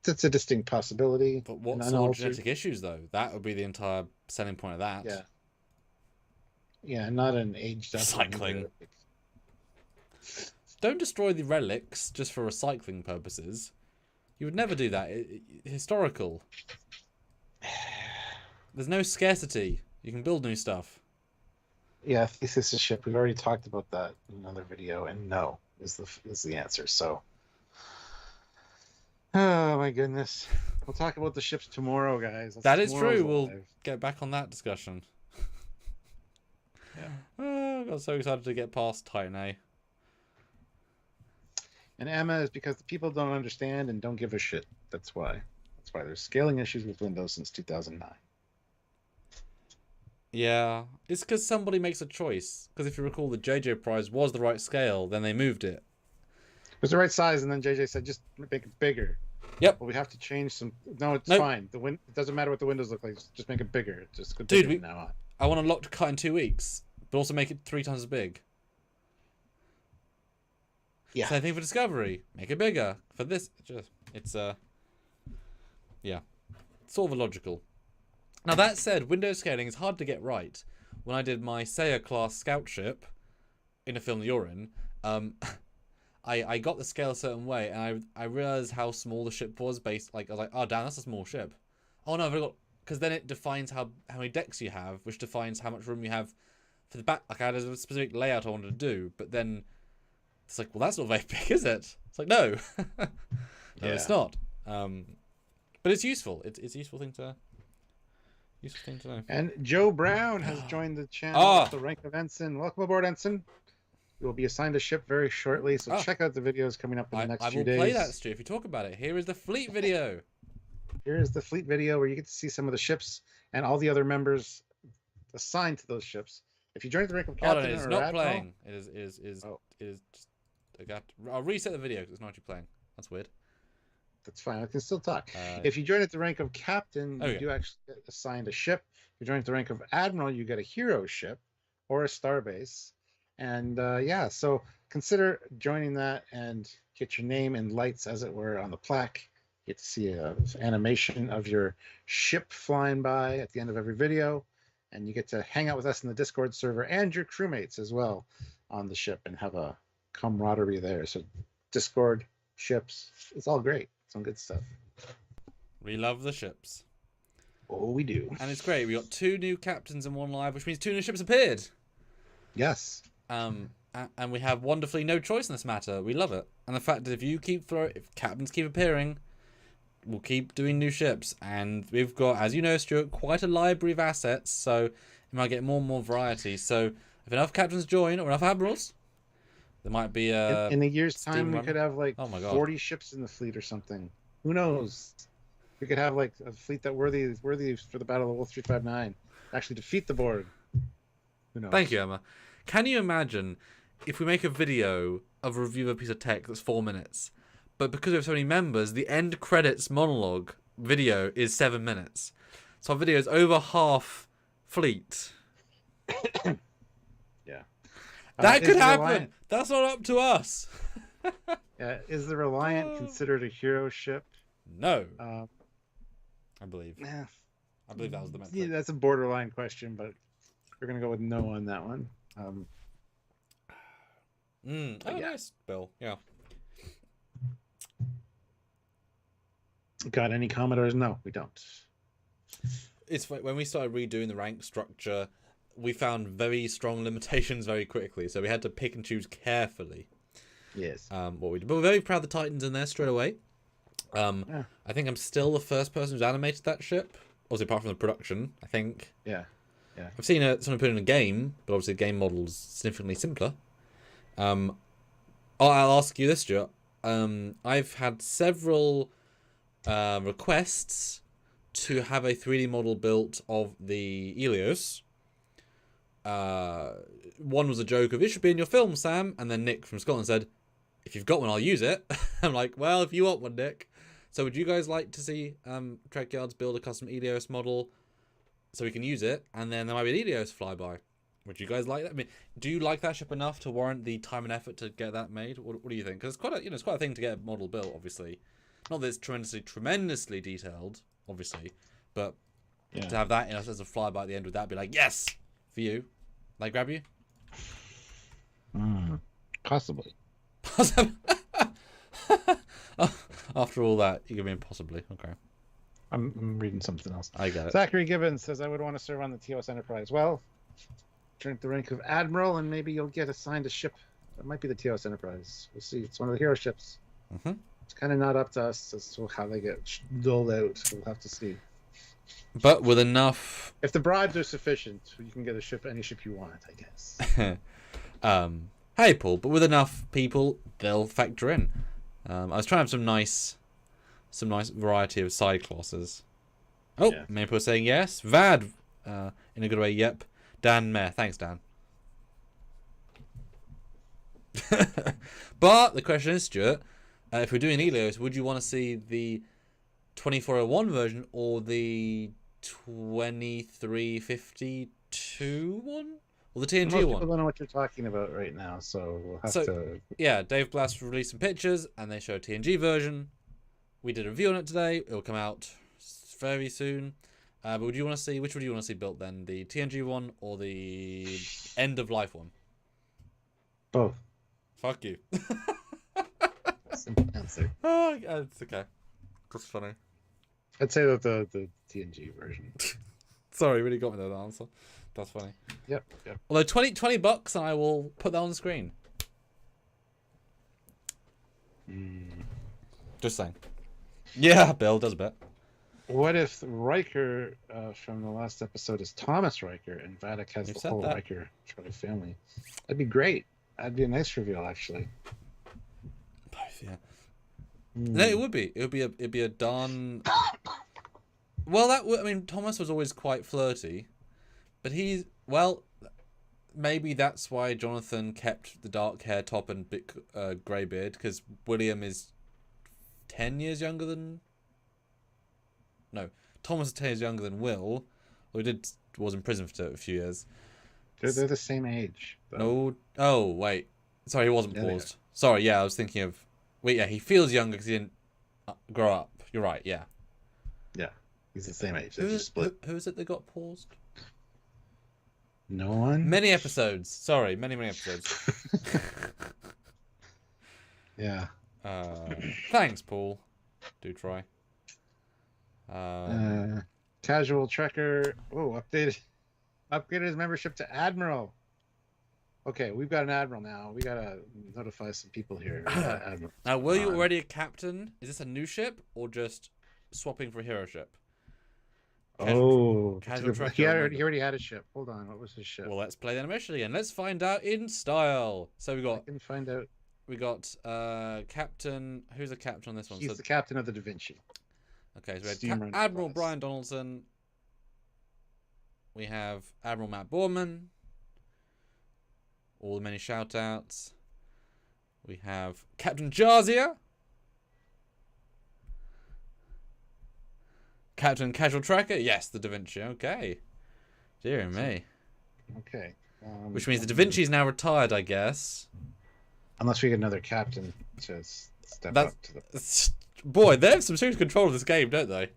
That's a distinct possibility. But what sort of genetic issues, though? That would be the entire selling point of that. Yeah. Yeah, not an aged up... Cycling. Don't destroy the relics just for recycling purposes. You would never do that. Historical. There's no scarcity. You can build new stuff. Yeah, thesis is ship. We've already talked about that in another video, and no is the answer. So, oh my goodness, we'll talk about the ships tomorrow, guys. That is true. We'll get back on that discussion. Yeah. Oh, I got so excited to get past Titan A. And Emma is because the people don't understand and don't give a shit. That's why. That's why there's scaling issues with Windows since 2009. Yeah, it's because somebody makes a choice. Because if you recall, the JJ prize was the right scale, then they moved it. It was the right size, and then JJ said, just make it bigger. Yep. Well, we have to change some. No, it's Nope. fine. It doesn't matter what the windows look like. Just make it bigger. Just go Dude, bigger from now on. I want unlock to cut in 2 weeks, but also make it 3 times as big. Yeah. Same thing for Discovery. Make it bigger. For this, it's yeah, sort of illogical. Now that said, window scaling is hard to get right. When I did my Saya class scout ship in a film that you're in, I got the scale a certain way, and I realized how small the ship was. I was like, oh damn, that's a small ship. Oh no, I've got, because then it defines how many decks you have, which defines how much room you have for the back. Like I had a specific layout I wanted to do, but then it's like, well, that's not very big, is it? It's like, no, no, it's not. But it's useful. It's a useful thing to know. And Joe Brown has joined the channel at the rank of Ensign. Welcome aboard, Ensign. You will be assigned a ship very shortly, so check out the videos coming up in the next few days. I will play that, Stu, if you talk about it. Here is the fleet video. Here is the fleet video where you get to see some of the ships and all the other members assigned to those ships. If you join the rank of Captain it's or not Admiral, playing. It is just. I'll reset the video because it's not actually playing. That's weird. That's fine. I can still talk. If you join at the rank of Captain, you do actually get assigned a ship. If you join at the rank of Admiral, you get a hero ship or a starbase. And so consider joining that and get your name and lights, as it were, on the plaque. You get to see an animation of your ship flying by at the end of every video. And you get to hang out with us in the Discord server and your crewmates as well on the ship and have a camaraderie there. So Discord, ships, it's all great. Some good stuff. We love the ships. Oh, we do. And it's great. We got 2 new captains and 1 live, which means 2 new ships appeared. Yes. And we have wonderfully no choice in this matter. We love it. And the fact that if captains keep appearing, we'll keep doing new ships. And we've got, as you know, Stuart, quite a library of assets. So it might get more and more variety. So if enough captains join or enough admirals, there might be in a year's time, we could have like 40 ships in the fleet or something. Who knows? We could have like a fleet that worthy for the Battle of Wolf 359. Actually defeat the Borg. Who knows? Thank you, Emma. Can you imagine if we make a video of a review of a piece of tech that's 4 minutes, but because we have so many members, the end credits monologue video is 7 minutes. So our video is over half fleet. Yeah. That could happen. That's not up to us. Is the Reliant considered a hero ship? No. I believe. Yeah. I believe that was the metric. Yeah, that's a borderline question, but we're going to go with no on that one. Nice, Bill. Yeah. Got any Commodores? No, we don't. It's when we started redoing the rank structure, we found very strong limitations very quickly, so we had to pick and choose carefully. Yes. What we did, but we're very proud of the Titans in there straight away. I think I'm still the first person who's animated that ship, obviously apart from the production. I think. Yeah. I've seen someone put in a game, but obviously the game model's significantly simpler. I'll ask you this, Stuart. I've had several requests to have a 3D model built of the Helios. One was a joke of, it should be in your film, Sam. And then Nick from Scotland said, if you've got one, I'll use it. I'm like, well, if you want one, Nick. So would you guys like to see Trekyards build a custom Helios model so we can use it? And then there might be an Helios flyby. Would you guys like that? I mean, do you like that ship enough to warrant the time and effort to get that made? What do you think? Because it's quite a thing to get a model built, obviously. Not that it's tremendously detailed, obviously, but to have that as a flyby at the end, would that be like, yes, for you? Like, grab you? Possibly. After all that, you give me possibly. Okay. I'm reading something else. I got it. Zachary Gibbons says, I would want to serve on the TOS Enterprise. Well, turn the rank of Admiral, and maybe you'll get assigned a ship. That might be the TOS Enterprise. We'll see. It's one of the hero ships. Mm-hmm. It's kind of not up to us as to how they get doled out. We'll have to see. But with enough... If the bribes are sufficient, you can get a ship, any ship you want, I guess. Hey, Paul, but with enough people, they'll factor in. I was trying to have some nice variety of side classes. Oh, Yeah. many people are saying yes. Vad, in a good way, yep. Dan Mayer, thanks, Dan. But the question is, Stuart, if we're doing Elios, would you want to see the 2401 version or the 2352 one? Or the TNG Most one? people don't know what you're talking about right now, so we'll have to... Yeah, Dave Blast released some pictures, and they show a TNG version. We did a review on it today. It will come out very soon. But which would you want to see built then? The TNG one or the end of life one? Both. Fuck you. Simple answer. Oh, it's okay. That's funny. I'd say that the TNG version. Sorry, really got me there, that answer. That's funny. Yep. Although $20 and I will put that on the screen. Just saying. Yeah, Bill does a bit. What if Riker from the last episode is Thomas Riker and Vadic has the whole Riker family? That'd be great. That'd be a nice reveal, actually. Both, yeah. No, it would be. It'd be a darn. Well, I mean, Thomas was always quite flirty, but maybe that's why Jonathan kept the dark hair top and big grey beard, because William is 10 years younger than. No, Thomas is 10 years younger than Will. Well, was in prison for a few years. They're the same age. Though. No. Oh, wait. Sorry, he wasn't paused. Sorry, yeah, I was thinking of. Wait, yeah, he feels younger because he didn't grow up. You're right, yeah. Yeah, he's the same age. They just split. Who is it that got paused? No one? Many episodes. Sorry, many episodes. Yeah. Thanks, Paul. Do try. Casual Trekker. Oh, upgraded his membership to Admiral. Okay, we've got an Admiral now. We gotta notify some people here. Admiral. Now, were you already a captain? Is this a new ship or just swapping for a hero ship? Casual Trekker. He already had a ship. Hold on, what was his ship? Well, let's play the animation again. Let's find out in style. So I can find out. We got Captain. Who's the captain on this one? He's the captain of the Da Vinci. Okay, so we have Admiral Brian Donaldson. We have Admiral Matt Borman. All the many shout-outs. We have Captain Jazia. Captain Casual Tracker. Yes, the Da Vinci. Okay. Dear me. Okay. Which means the Da Vinci is now retired, I guess. Unless we get another captain to step up to the... Boy, they have some serious control of this game, don't they?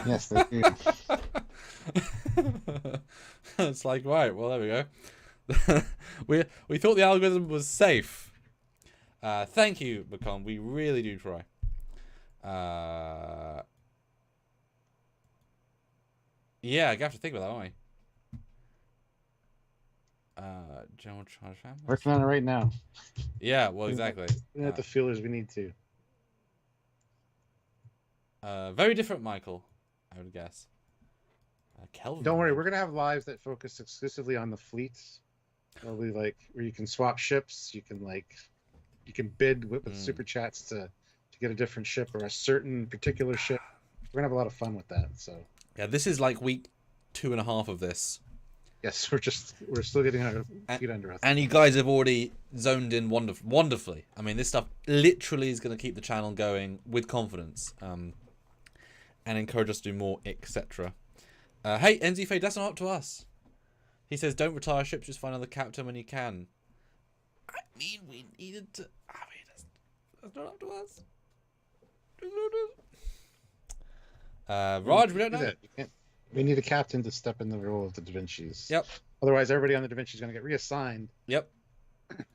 Yes, they do. It's like, right, well, there we go. we thought the algorithm was safe. Thank you, Macon. We really do try. Yeah, I have to think about that, don't we? General Charge Family. Working on it right now. Yeah, well, exactly. We have the feelers we need to. Very different, Michael, I would guess. Kelvin. Don't worry, we're gonna have lives that focus exclusively on the fleets. Probably like where you can swap ships. You can bid with super chats to get a different ship or a certain particular ship. We're gonna have a lot of fun with that. So yeah, this is like week 2.5 of this. Yes, we're still getting our feet under us. And you guys have already zoned in wonderfully. I mean, this stuff literally is going to keep the channel going with confidence, and encourage us to do more, etc. Hey, NZ Fade, that's not up to us. He says, "Don't retire ships. Just find another captain when you can." I mean, we needed to. I mean, that's not up to us. Raj, we don't know. We need a captain to step in the role of the Da Vinci's. Yep. Otherwise, everybody on the Da Vinci is going to get reassigned. Yep.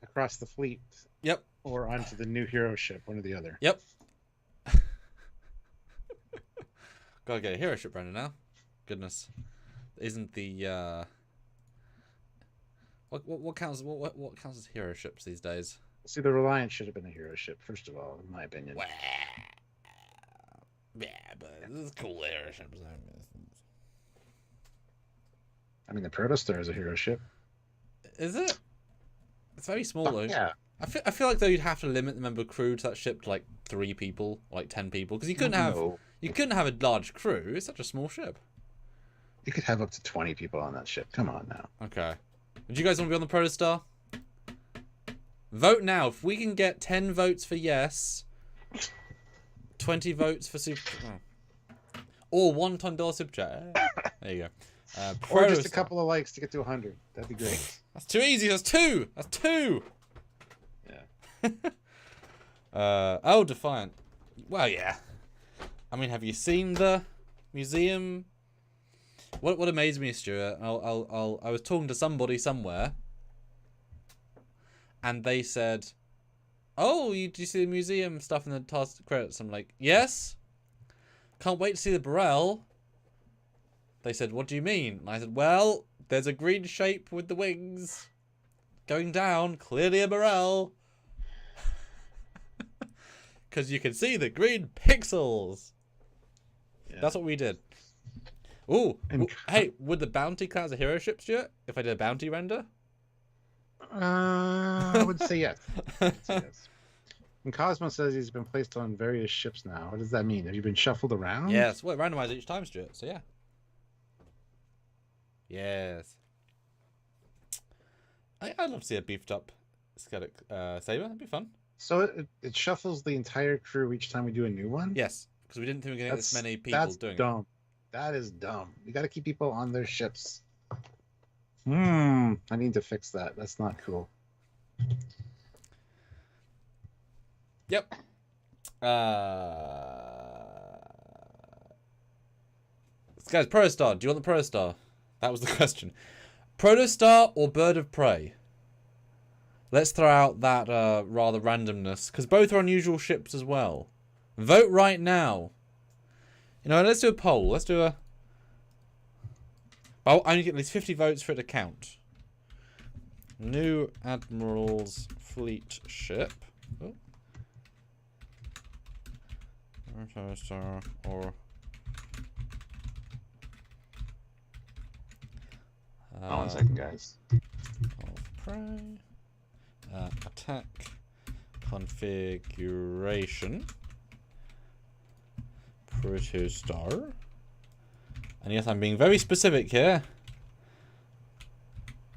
Across the fleet. Yep. Or onto the new hero ship, one or the other. Yep. Gotta get a hero ship, Brandon. Now, goodness, isn't the what counts as hero ships these days? See, the Reliant should have been a hero ship, first of all, in my opinion. Well, yeah, but it's cool hero ships. I mean, the Protostar is a hero ship. Is it? It's very small though. Yeah. I feel like though you'd have to limit the member crew to that ship to like 3 people, like 10 people, because you couldn't have a large crew. It's such a small ship. You could have up to 20 people on that ship. Come on now. Okay. Do you guys want to be on the Protostar? Vote now. If we can get 10 votes for yes, 20 votes for super, or $1 super chat. There you go. Or just a couple of likes to get to 100. That'd be great. That's too easy. That's 2. That's 2. Oh, Defiant. Well, yeah. I mean, have you seen the museum? What amazed me, Stuart? I was talking to somebody somewhere, and they said, "Oh, do you see the museum stuff in the task credits?" I'm like, "Yes. Can't wait to see the Burrell." They said, "What do you mean?" And I said, "Well, there's a green shape with the wings going down. Clearly a Burrell." Because you can see the green pixels. Yeah. That's what we did. Ooh. Hey, would the bounty count as a hero ship, Stuart? If I did a bounty render? I would say yes. And Cosmo says he's been placed on various ships now. What does that mean? Have you been shuffled around? Yes. Well, randomized each time, Stuart. So, yeah. Yes. I'd love to see a beefed up Skeletic Saber. That'd be fun. So it shuffles the entire crew each time we do a new one? Yes, because we didn't think we were going to get this many people doing dumb. That is dumb. You got to keep people on their ships. I need to fix that. That's not cool. Yep. Guys, Protostar. Do you want the Protostar? That was the question. Protostar or Bird of Prey? Let's throw out that rather randomness, because both are unusual ships as well. Vote right now. You know, let's do a poll. Let's do a... Oh, I need to get at least 50 votes for it to count. New Admiral's Fleet ship. Oh. Protostar or... One second, guys. Of Prey. Attack configuration. Protostar. And yes, I'm being very specific here.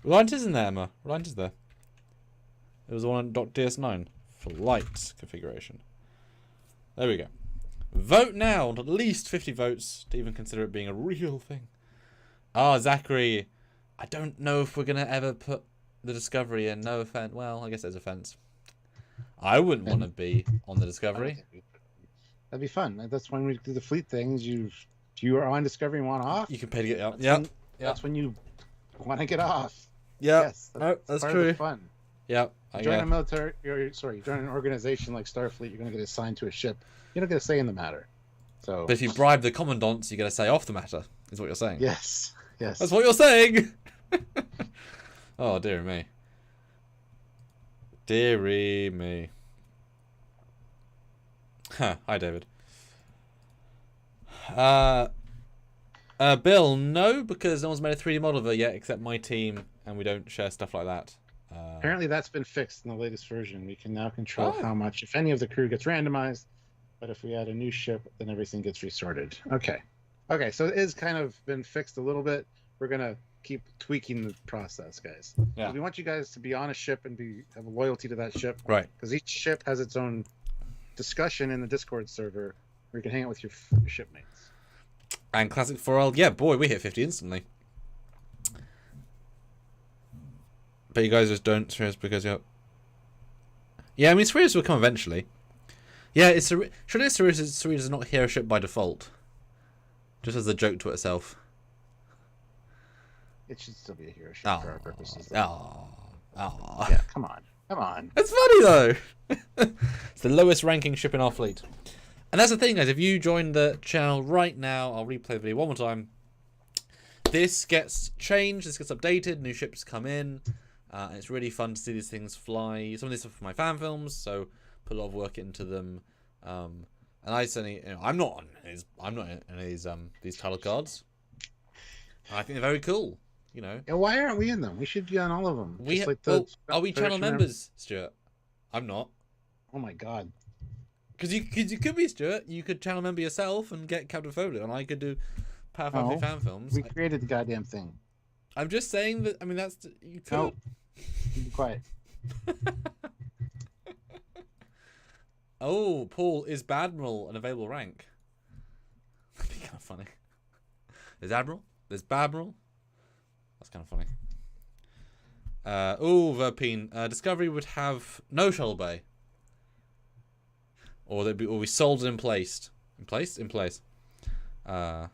Reliant isn't there, Emma. Reliant is there. It was the one on .ds9. Flight configuration. There we go. Vote now on at least 50 votes to even consider it being a real thing. Ah, Zachary. I don't know if we're going to ever put the Discovery in. No offense. Well, I guess there's offense. I wouldn't want to be on the Discovery. That'd be fun. That's when we do the fleet things. If you are on Discovery and want off, you can pay to get out. Yeah. That's when you want to get off. Yeah. Yes, that's true. Of the fun. Yeah. Join a military. Join an organization like Starfleet. You're going to get assigned to a ship. You don't get a say in the matter. So. But if you bribe the commandants, you get a say off the matter. Is what you're saying. Yes. Yes. That's what you're saying. Oh, dear me. Dearie me. Huh. Hi, David. Bill, no, because no one's made a 3D model of it yet, except my team, and we don't share stuff like that. Apparently that's been fixed in the latest version. We can now control how much, if any of the crew gets randomized, but if we add a new ship, then everything gets resorted. Okay, so it is kind of been fixed a little bit. We're going to keep tweaking the process, guys. Yeah. We want you guys to be on a ship and have a loyalty to that ship. Right. Because each ship has its own discussion in the Discord server where you can hang out with your shipmates. And Classic 4L, yeah, boy, we hit 50 instantly. But you guys just don't serious because you're... Yeah, I mean, Cerritos will come eventually. Yeah, surely Cerritos is not hero ship by default. Just as a joke to itself. It should still be a hero ship for our purposes. Oh. Yeah, come on. It's funny, though. It's the lowest ranking ship in our fleet. And that's the thing, guys. If you join the channel right now, I'll replay the video one more time. This gets changed. This gets updated. New ships come in. And it's really fun to see these things fly. Some of these are for my fan films, so put a lot of work into them. And I certainly, I'm not in these title cards. I think they're very cool. you know. And why aren't we in them? We should be on all of them. Are we channel members, Stuart? I'm not. Oh my god. Because you could be, Stuart. You could channel member yourself and get Captain Foley, and I could do Power Fantasy fan films. We created the goddamn thing. I'm just saying that. I mean, that's you could. No. Be quiet. Oh, Paul, is Badmiral an available rank? That'd be kind of funny. There's Admiral. There's Badmiral. That's kind of funny. Verpine. Discovery would have no shuttle bay. Or they'd be, or we sold it in place. In place? In place. Yeah.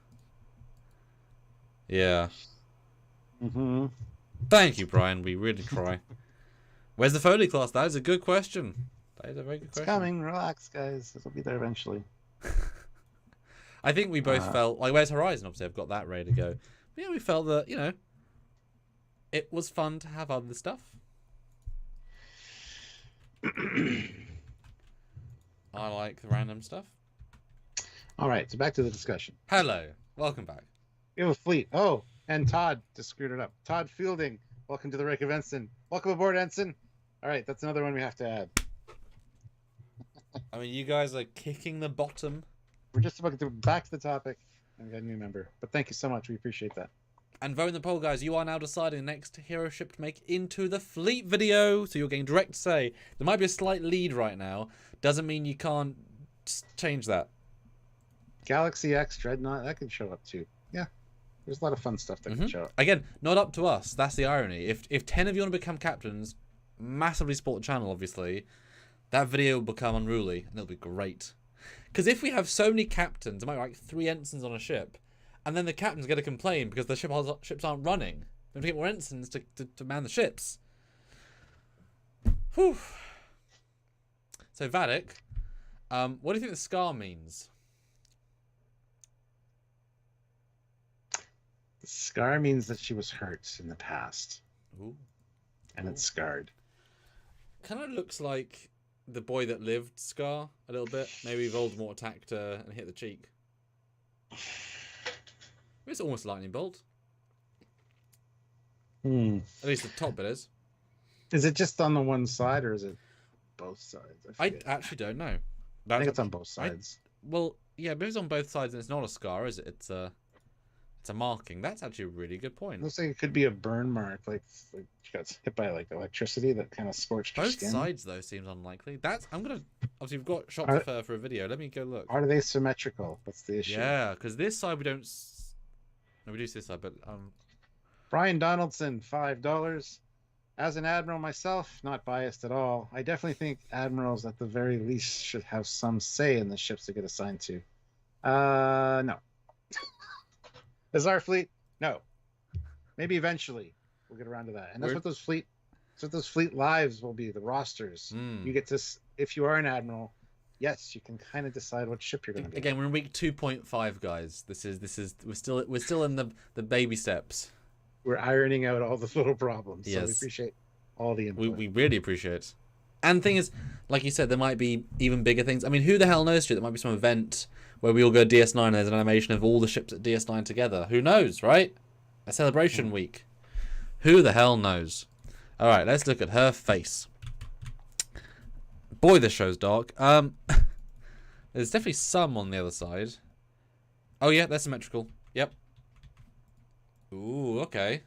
Mm-hmm. Thank you, Brian. We really try. Where's the Foley class? That is a good question. That is a very good question. It's coming. Relax, guys. It'll be there eventually. I think we both felt like, where's Horizon? Obviously, I've got that ready to go. But yeah, we felt that, you know, it was fun to have other stuff. I like the random stuff. All right, so back to the discussion. Hello, welcome back. We have a fleet. Oh, and Todd just screwed it up. Todd Fielding, welcome to the Rank of Ensign. Welcome aboard, Ensign. All right, that's another one we have to add. I mean, you guys are kicking the bottom. We're just about to go back to the topic and get a new member. But thank you so much. We appreciate that. And vote in the poll, guys. You are now deciding the next hero ship to make into the fleet video. So you're getting direct say. There might be a slight lead right now. Doesn't mean you can't change that. Galaxy X Dreadnought, that could show up too. Yeah. There's a lot of fun stuff that can show up. Again, not up to us. That's the irony. If 10 of you want to become captains, massively support the channel, obviously, that video will become unruly, and it'll be great. Because if we have so many captains, there might be like 3 ensigns on a ship, and then the captain's going to complain because the ships aren't running. We have to get more ensigns to man the ships. Whew. So, Vadic, what do you think the scar means? The scar means that she was hurt in the past. Ooh. And it's scarred. Kind of looks like the boy that lived Scar a little bit. Maybe Voldemort attacked her and hit the cheek. It's almost a lightning bolt. At least the top bit is. Is it just on the one side or is it both sides? I actually don't know. I think it's on both sides. Well, yeah, but if it's on both sides and it's not a scar, is it? It's a marking. That's actually a really good point. It looks like it could be a burn mark, like she got hit by like electricity that kind of scorched her skin. Both sides though seems unlikely. I'm gonna obviously we've got shots of her for a video. Let me go look. Are they symmetrical? That's the issue. Yeah, because this side we don't. No, we do see this side, but Brian Donaldson, $5. As an admiral myself, not biased at all. I definitely think admirals at the very least should have some say in the ships they get assigned to. No. Is our fleet? No. Maybe eventually we'll get around to that. And that's what those fleet lives will be, the rosters. You get to, if you are an admiral, yes, you can kind of decide what ship you're going to be. Again, we're in week 2.5, guys. This is we're still in the baby steps. We're ironing out all the little problems. Yes. So we appreciate all the input. We really appreciate it. And the thing is, like you said, there might be even bigger things. I mean, who the hell knows, Stuart? There might be some event where we all go DS9 and there's an animation of all the ships at DS9 together. Who knows, right? A celebration week. Who the hell knows? All right, let's look at her face. Boy, this show's dark. There's definitely some on the other side. Oh, yeah, they're symmetrical. Yep. Ooh, okay.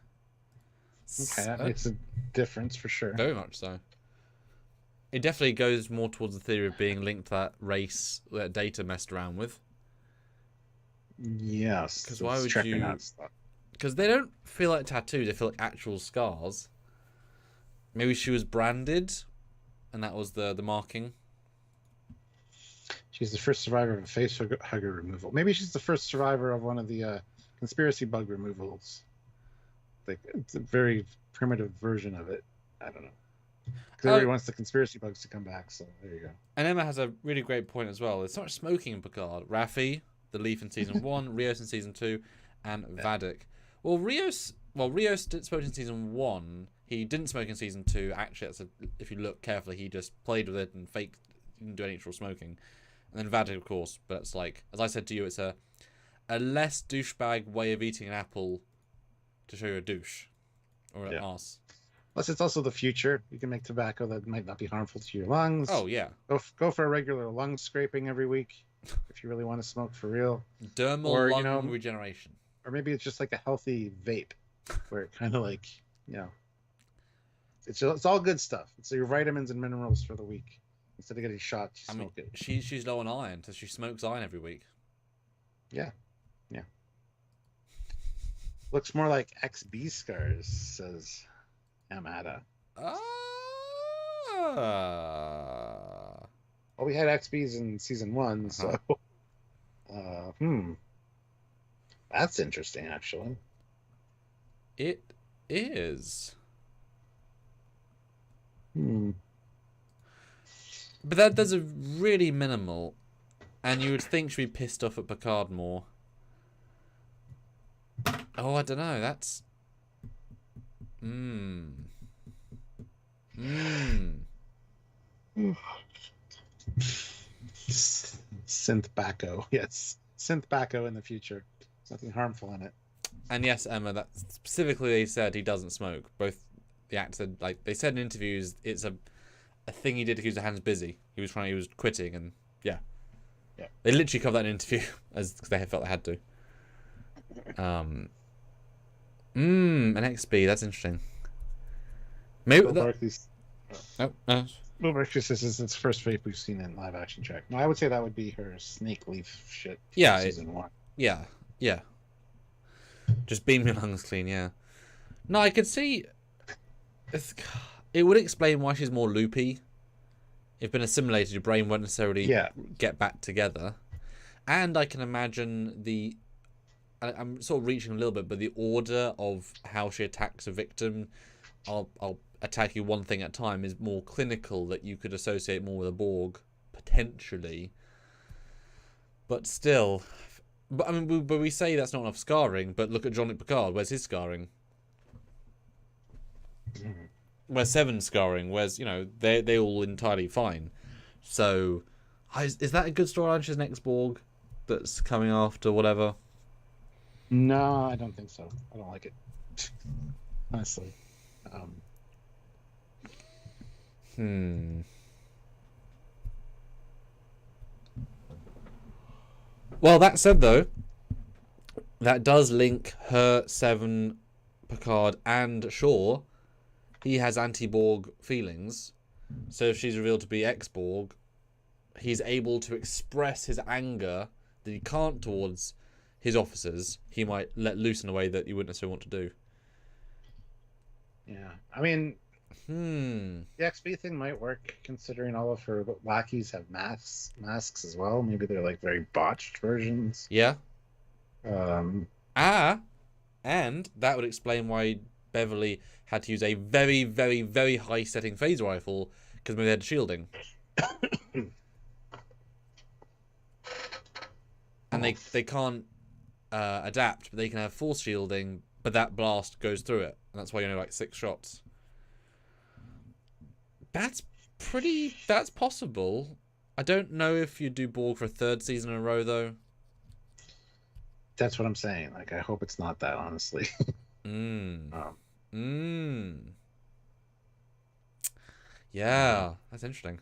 Okay, that makes a difference for sure. Very much so. It definitely goes more towards the theory of being linked to that race that Data messed around with. Yes. Because why would you... Because they don't feel like tattoos, they feel like actual scars. Maybe she was branded, and that was the marking. She's the first survivor of a face hugger removal. Maybe she's the first survivor of one of the conspiracy bug removals. Like, it's a very primitive version of it. I don't know. Because everybody wants the conspiracy bugs to come back, so there you go. And Emma has a really great point as well. There's so much smoking in Picard. Raffi, the Leaf in season 1, Rios in season 2, and Vadic. Well, Rios did smoke in season 1. He didn't smoke in season 2. Actually, if you look carefully, he just played with it and faked, didn't do any actual smoking. And then Vadic, of course, but it's like, as I said to you, it's a less douchebag way of eating an apple to show you're a douche or an ass. Plus, it's also the future. You can make tobacco that might not be harmful to your lungs. Oh yeah. Go for a regular lung scraping every week if you really want to smoke for real. Dermal lung regeneration. Or maybe it's just like a healthy vape, where it kind of like it's all good stuff. It's your vitamins and minerals for the week. Instead of getting shots, you smoke it. She's low on iron, so she smokes iron every week. Yeah. Looks more like XB scars, says Amada. Well, we had XBs in season 1, so that's interesting, actually. It is. But there's a really minimal, and you would think she'd be pissed off at Picard more. Oh, I don't know. That's. Synth-bacco. Yes. Synth-bacco in the future. There's nothing harmful in it. And yes, Emma, that specifically they said he doesn't smoke. Both the actor, like, they said in interviews, it's a thing he did to keep his hands busy. He was quitting, and yeah. They literally covered that in an interview because they felt they had to. An XB, that's interesting. Maybe Will Barkley says it's the first vape we've seen in live action Trek. No, I would say that would be her snake leaf shit. Yeah, season 1. Yeah. Just beam your lungs clean. Yeah. No, I could see. It would explain why she's more loopy. If been assimilated, your brain won't necessarily get back together. And I can imagine I'm sort of reaching a little bit, but the order of how she attacks a victim, I'll attack you one thing at a time, is more clinical, that you could associate more with a Borg, potentially. But still, but we say that's not enough scarring, but look at Jean-Luc Picard, where's his scarring? Where's Seven's scarring? Where's, they all entirely fine. So, is that a good storyline? She's an ex-Borg that's coming after whatever? No, I don't think so. I don't like it. Honestly. Well, that said, though, that does link her, Seven, Picard, and Shaw. He has anti-Borg feelings. So if she's revealed to be ex-Borg, he's able to express his anger that he can't towards his officers. He might let loose in a way that you wouldn't necessarily want to do. Yeah. I mean, the XB thing might work, considering all of her lackeys have masks as well. Maybe they're like very botched versions. Yeah. And that would explain why Beverly had to use a very, very, very high setting phaser rifle, because maybe they had shielding. And they can't adapt, but they can have force shielding, but that blast goes through it, and that's why you only like 6 shots. That's possible. I don't know if you do Borg for a 3rd season in a row, though. That's what I'm saying. Like, I hope it's not that, honestly. Yeah, that's interesting.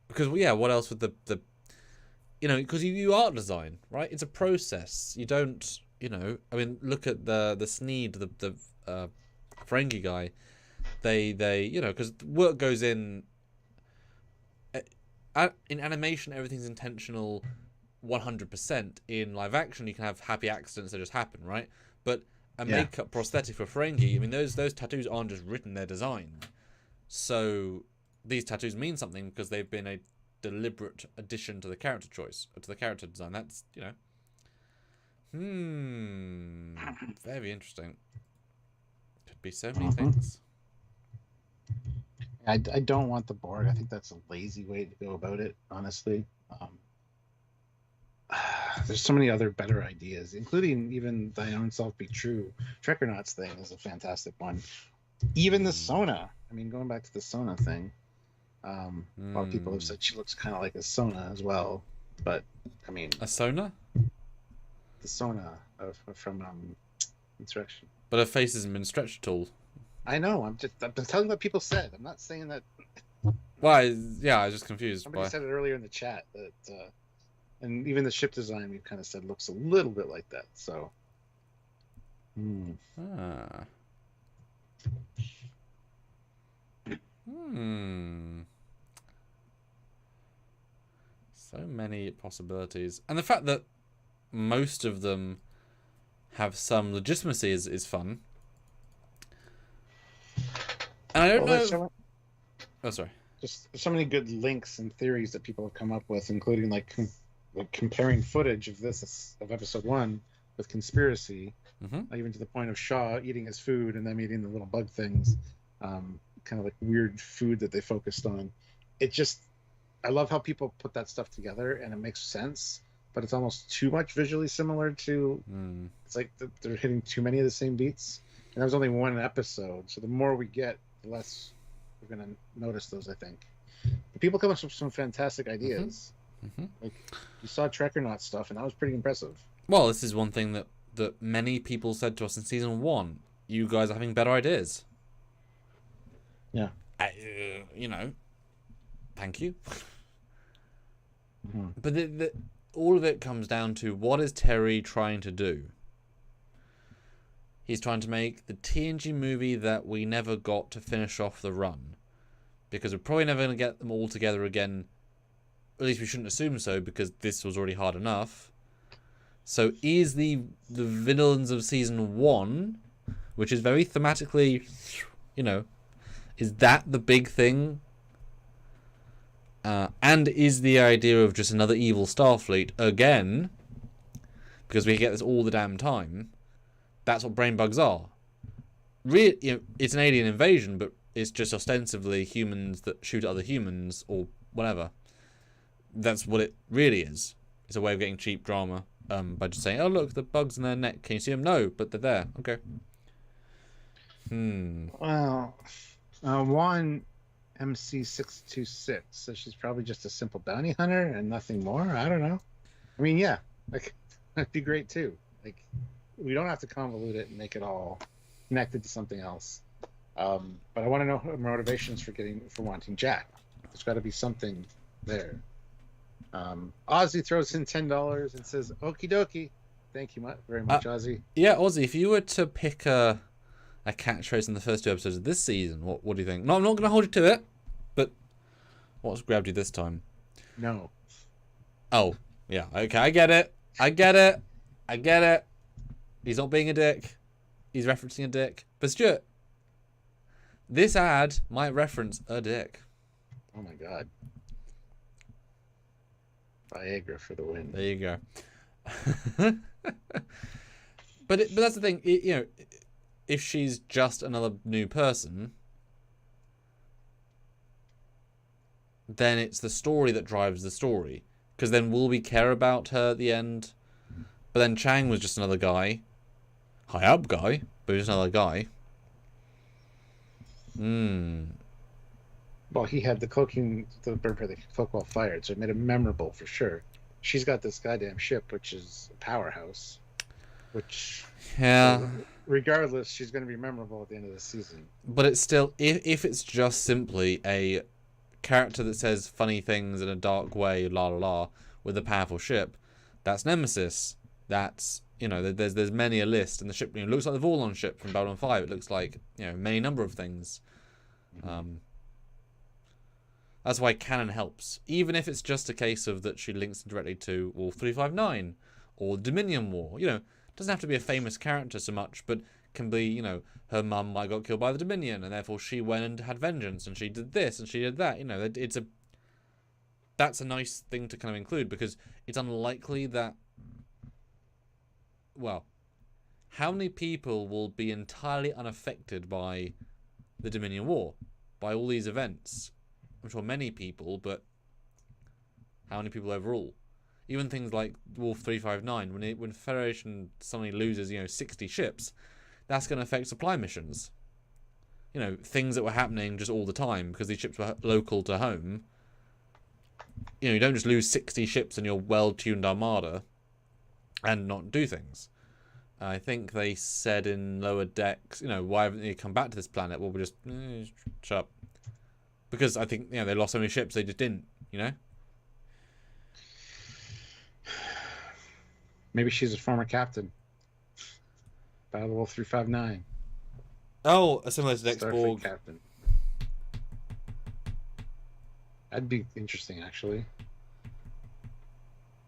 Because, what else would the because you art design, right? It's a process. You don't, I mean, look at the Sneed, the Ferengi guy. They because work goes in animation, everything's intentional 100%. In live action, you can have happy accidents that just happen, right? But a makeup prosthetic for Ferengi, I mean, those tattoos aren't just written, they're designed. So these tattoos mean something because they've been a deliberate addition to the character choice, or to the character design. That's, very interesting. Could be so many things. I don't want the Borg. I think that's a lazy way to go about it, honestly. There's so many other better ideas, including even Thy Own Self Be True. Trekyards thing is a fantastic one. Even the Sona. I mean, going back to the Sona thing, a lot of people have said she looks kind of like a Sona as well. But, I mean... A Sona? the Sona from Insurrection. But her face hasn't been stretched at all. I know. I'm telling what people said. I'm not saying that. Well, yeah, I was just confused. Somebody said it earlier in the chat that, and even the ship design we kind of said looks a little bit like that. So. Ah. So many possibilities, and the fact that most of them have some legitimacy is fun. And I don't know. Oh, sorry. Just so many good links and theories that people have come up with, including like comparing footage of episode 1 with Conspiracy, even to the point of Shaw eating his food and them eating the little bug things, kind of like weird food that they focused on. I love how people put that stuff together and it makes sense, but it's almost too much visually similar to. It's like they're hitting too many of the same beats, and that was only one episode. So the more we get, the less we're gonna notice those, I think. But people come up with some fantastic ideas. Like you saw Trekyards stuff, and that was pretty impressive. Well, this is one thing that many people said to us in season 1. You guys are having better ideas. Yeah. Thank you. But all of it comes down to, what is Terry trying to do? He's trying to make the TNG movie that we never got to finish off the run. Because we're probably never going to get them all together again. At least we shouldn't assume so, because this was already hard enough. So is the villains of season 1, which is very thematically, is that the big thing? And is the idea of just another evil Starfleet again, because we get this all the damn time? That's what brain bugs are. It's an alien invasion, but it's just ostensibly humans that shoot at other humans or whatever. That's what it really is. It's a way of getting cheap drama by just saying, "Oh look, the bugs in their neck. Can you see them? No, but they're there. Okay." Well, Juan MC626 so she's probably just a simple bounty hunter and nothing more. I don't know. I mean, yeah, like that'd be great too. Like, we don't have to convolute it and make it all connected to something else. But I want to know her motivations for wanting Jack. There's got to be something there. Ozzy throws in $10 and says, "Okie dokie." Thank you very much, Ozzy. Yeah, Ozzy, if you were to pick a catchphrase in the first 2 episodes of this season, what do you think? No, I'm not going to hold you to it, but what's grabbed you this time? No. Oh, yeah. Okay, I get it. He's not being a dick. He's referencing a dick. But Stuart, this ad might reference a dick. Oh my god. Viagra for the win. There you go. But that's the thing. If she's just another new person, then it's the story that drives the story. Because then will we care about her at the end? But then Chang was just another guy. High up guy, but just another guy. Well, he had the cloak while fired, so it made it memorable for sure. She's got this goddamn ship, which is a powerhouse. Which, yeah. Regardless, she's going to be memorable at the end of the season. But it's still, if it's just simply a character that says funny things in a dark way, la la la, with a powerful ship, that's Nemesis. That's, there's many a list, and the ship looks like the Vorlon ship from Babylon 5. It looks like, many number of things. That's why canon helps. Even if it's just a case of that she links directly to Wolf 359 or Dominion War. It doesn't have to be a famous character so much, but can be, her mum might got killed by the Dominion, and therefore she went and had vengeance, and she did this, and she did that. That's a nice thing to kind of include, because it's unlikely that, well, how many people will be entirely unaffected by the Dominion War, by all these events? I'm sure many people, but how many people overall? Even things like Wolf 359, when Federation suddenly loses, 60 ships, that's going to affect supply missions. Things that were happening just all the time because these ships were local to home. You don't just lose 60 ships in your well-tuned armada and not do things. I think they said in Lower Decks, why haven't you come back to this planet? Well, we just shut up. Because I think, they lost so many ships, they just didn't, Maybe she's a former captain. Battle Wolf 359. Oh, assimilated Starfleet ex-Borg. captain. That'd be interesting, actually.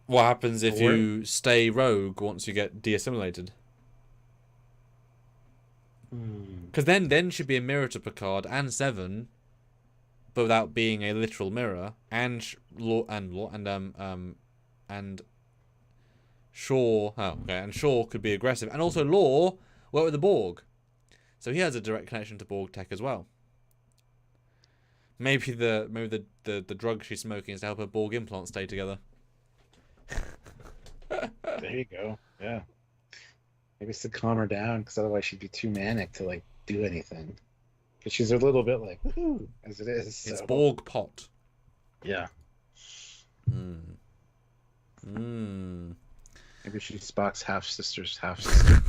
What happens if you stay rogue once you get de-assimilated? Because then she'd be a mirror to Picard and Seven, but without being a literal mirror. And Shaw. Oh, okay. And Shaw could be aggressive, and also Law worked with the Borg, so he has a direct connection to Borg tech as well. Maybe the drug she's smoking is to help her Borg implants stay together. There you go. Yeah. Maybe it's to calm her down, because otherwise she'd be too manic to do anything. Because she's a little bit woohoo, as it is. So. It's Borg pot. Yeah. Maybe she's Spock's half sister's half sister.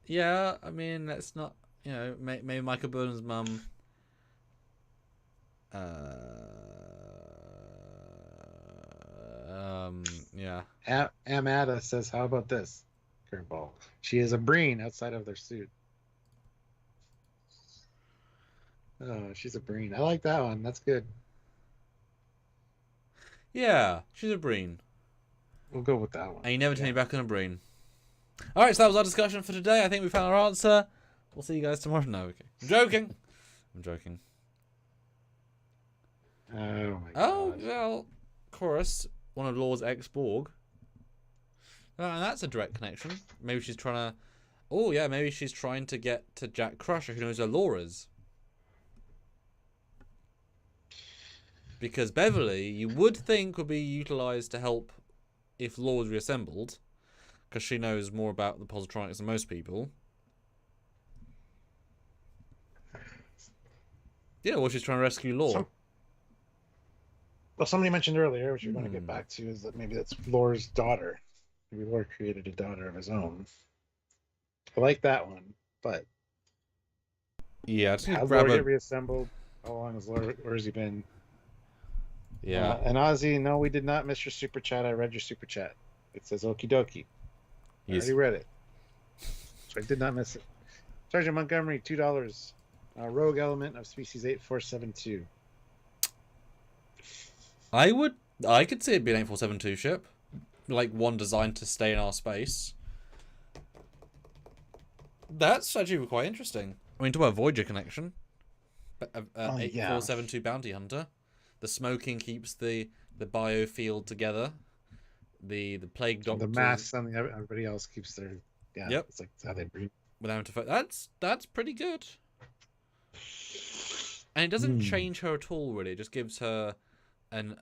Yeah, I mean, that's not, maybe Michael Burnham's mum. Yeah. Amada says, how about this? Curveball. She is a Breen outside of their suit. Oh, she's a Breen. I like that one. That's good. Yeah, she's a Breen. We'll go with that one. And you never turn me back on a Breen. Alright, so that was our discussion for today. I think we found our answer. We'll see you guys tomorrow. No, okay. I'm joking. Oh, my God. Oh, well, Chorus, one of Law's ex-Borg. And that's a direct connection. Maybe she's trying to... Oh, yeah, maybe she's trying to get to Jack Crusher, who knows where Law is. Because Beverly, you would think, would be utilised to help if Law was reassembled, because she knows more about the positronics than most people. Yeah, well, she's trying to rescue Law. Well, somebody mentioned earlier, which you're going to get back to, is that maybe that's Lor's daughter. Maybe Lor created a daughter of his own. I like that one, but yeah, just how's Lor get reassembled? How long has Lor? Where has he been? Yeah. And Ozzy, no, we did not miss your super chat. I read your super chat. It says okie dokie. I already read it. So I did not miss it. Sergeant Montgomery, $2. Rogue element of species 8472. I could see it being an 8472 ship. Like one designed to stay in our space. That's actually quite interesting. I mean, talk about Voyager connection. 8472 bounty hunter. The smoking keeps the biofield together. The plague doctor. The masks and everybody else keeps their Yep. It's like how they breathe. Without that's pretty good. And it doesn't change her at all, really. It just gives her an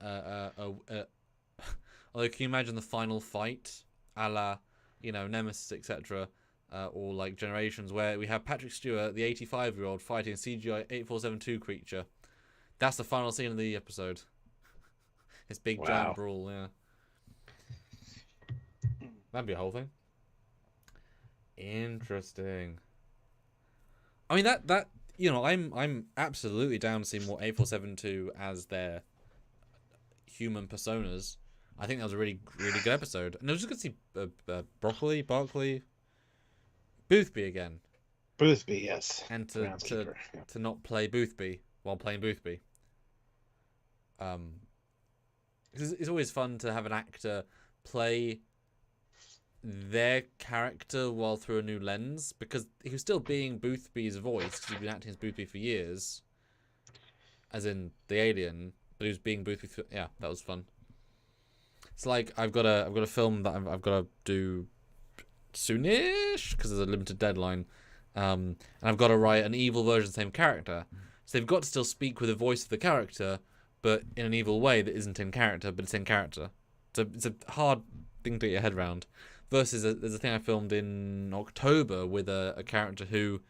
although can you imagine the final fight, a la Nemesis, etc., or like Generations, where we have Patrick Stewart, the 85-year-old, fighting a CGI 8472 creature. That's the final scene of the episode. This big giant brawl, yeah. That'd be a whole thing. Interesting. I mean that I'm absolutely down to see more 8472 as their human personas. I think that was a really good episode, and I was just gonna see Barclay, Boothby again. Boothby, yes. And to not play Boothby while playing Boothby. It's always fun to have an actor play their character while through a new lens, because he was still being Boothby's voice, because he'd been acting as Boothby for years, as in the alien, but he was being Boothby. Yeah, that was fun. It's like I've got a film that I've got to do soonish because there's a limited deadline, and I've got to write an evil version of the same character. So they've got to still speak with the voice of the character, but in an evil way that isn't in character, but it's in character. So it's a hard thing to get your head around. Versus there's a thing I filmed in October with a character who,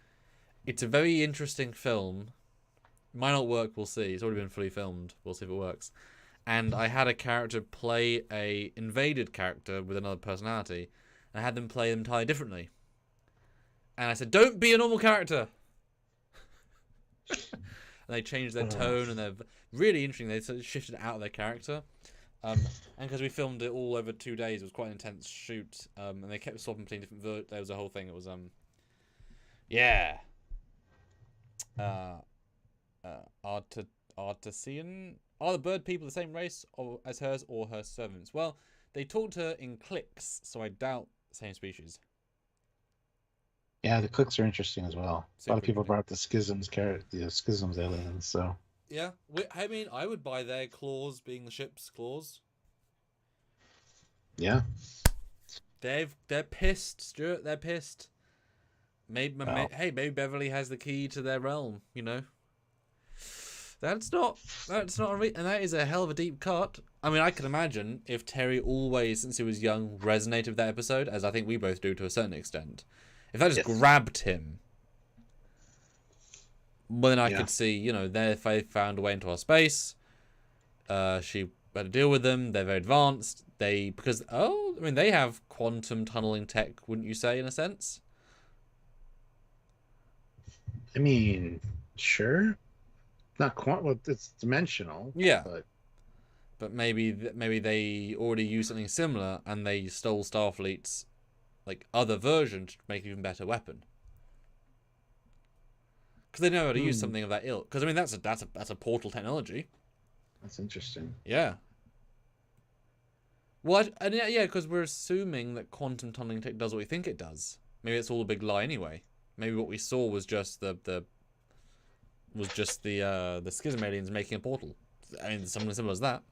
it's a very interesting film, Might not work. We'll see. It's already been fully filmed. We'll see if it works. And I had a character play a invaded character with another personality, and I had them play them entirely differently. And I said, "Don't be a normal character." And they changed their tone, and they're really interesting. They sort of shifted out of their character. And because we filmed it all over 2 days, it was quite an intense shoot. And they kept swapping between different. There was a whole thing. It was yeah. Artesian. Are the bird people the same race as hers or her servants? Well, they talked to her in cliques, so I doubt same species. Yeah, the cliques are interesting as well. A lot of people brought up the Schisms Schisms aliens. So yeah, I mean, I would buy their claws being the ship's claws. Yeah, they're pissed, Stuart. They're pissed. Maybe Beverly has the key to their realm. You know. That's not and that is a hell of a deep cut. I mean, I can imagine if Terry always, since he was young, resonated with that episode, as I think we both do to a certain extent. If that just grabbed him, well, then I could see, you know, they found a way into our space. She had to deal with them. They're very advanced. They have quantum tunneling tech, wouldn't you say, in a sense? I mean, sure. Not it's dimensional. Yeah. But maybe they already used something similar and they stole Starfleet's other version to make an even better weapon. Because they know how to use something of that ilk. Because I mean that's a portal technology. That's interesting. Yeah. Well, because we're assuming that quantum tunneling tech does what we think it does. Maybe it's all a big lie anyway. Maybe what we saw was just the Schism aliens making a portal. I mean, something as similar as that.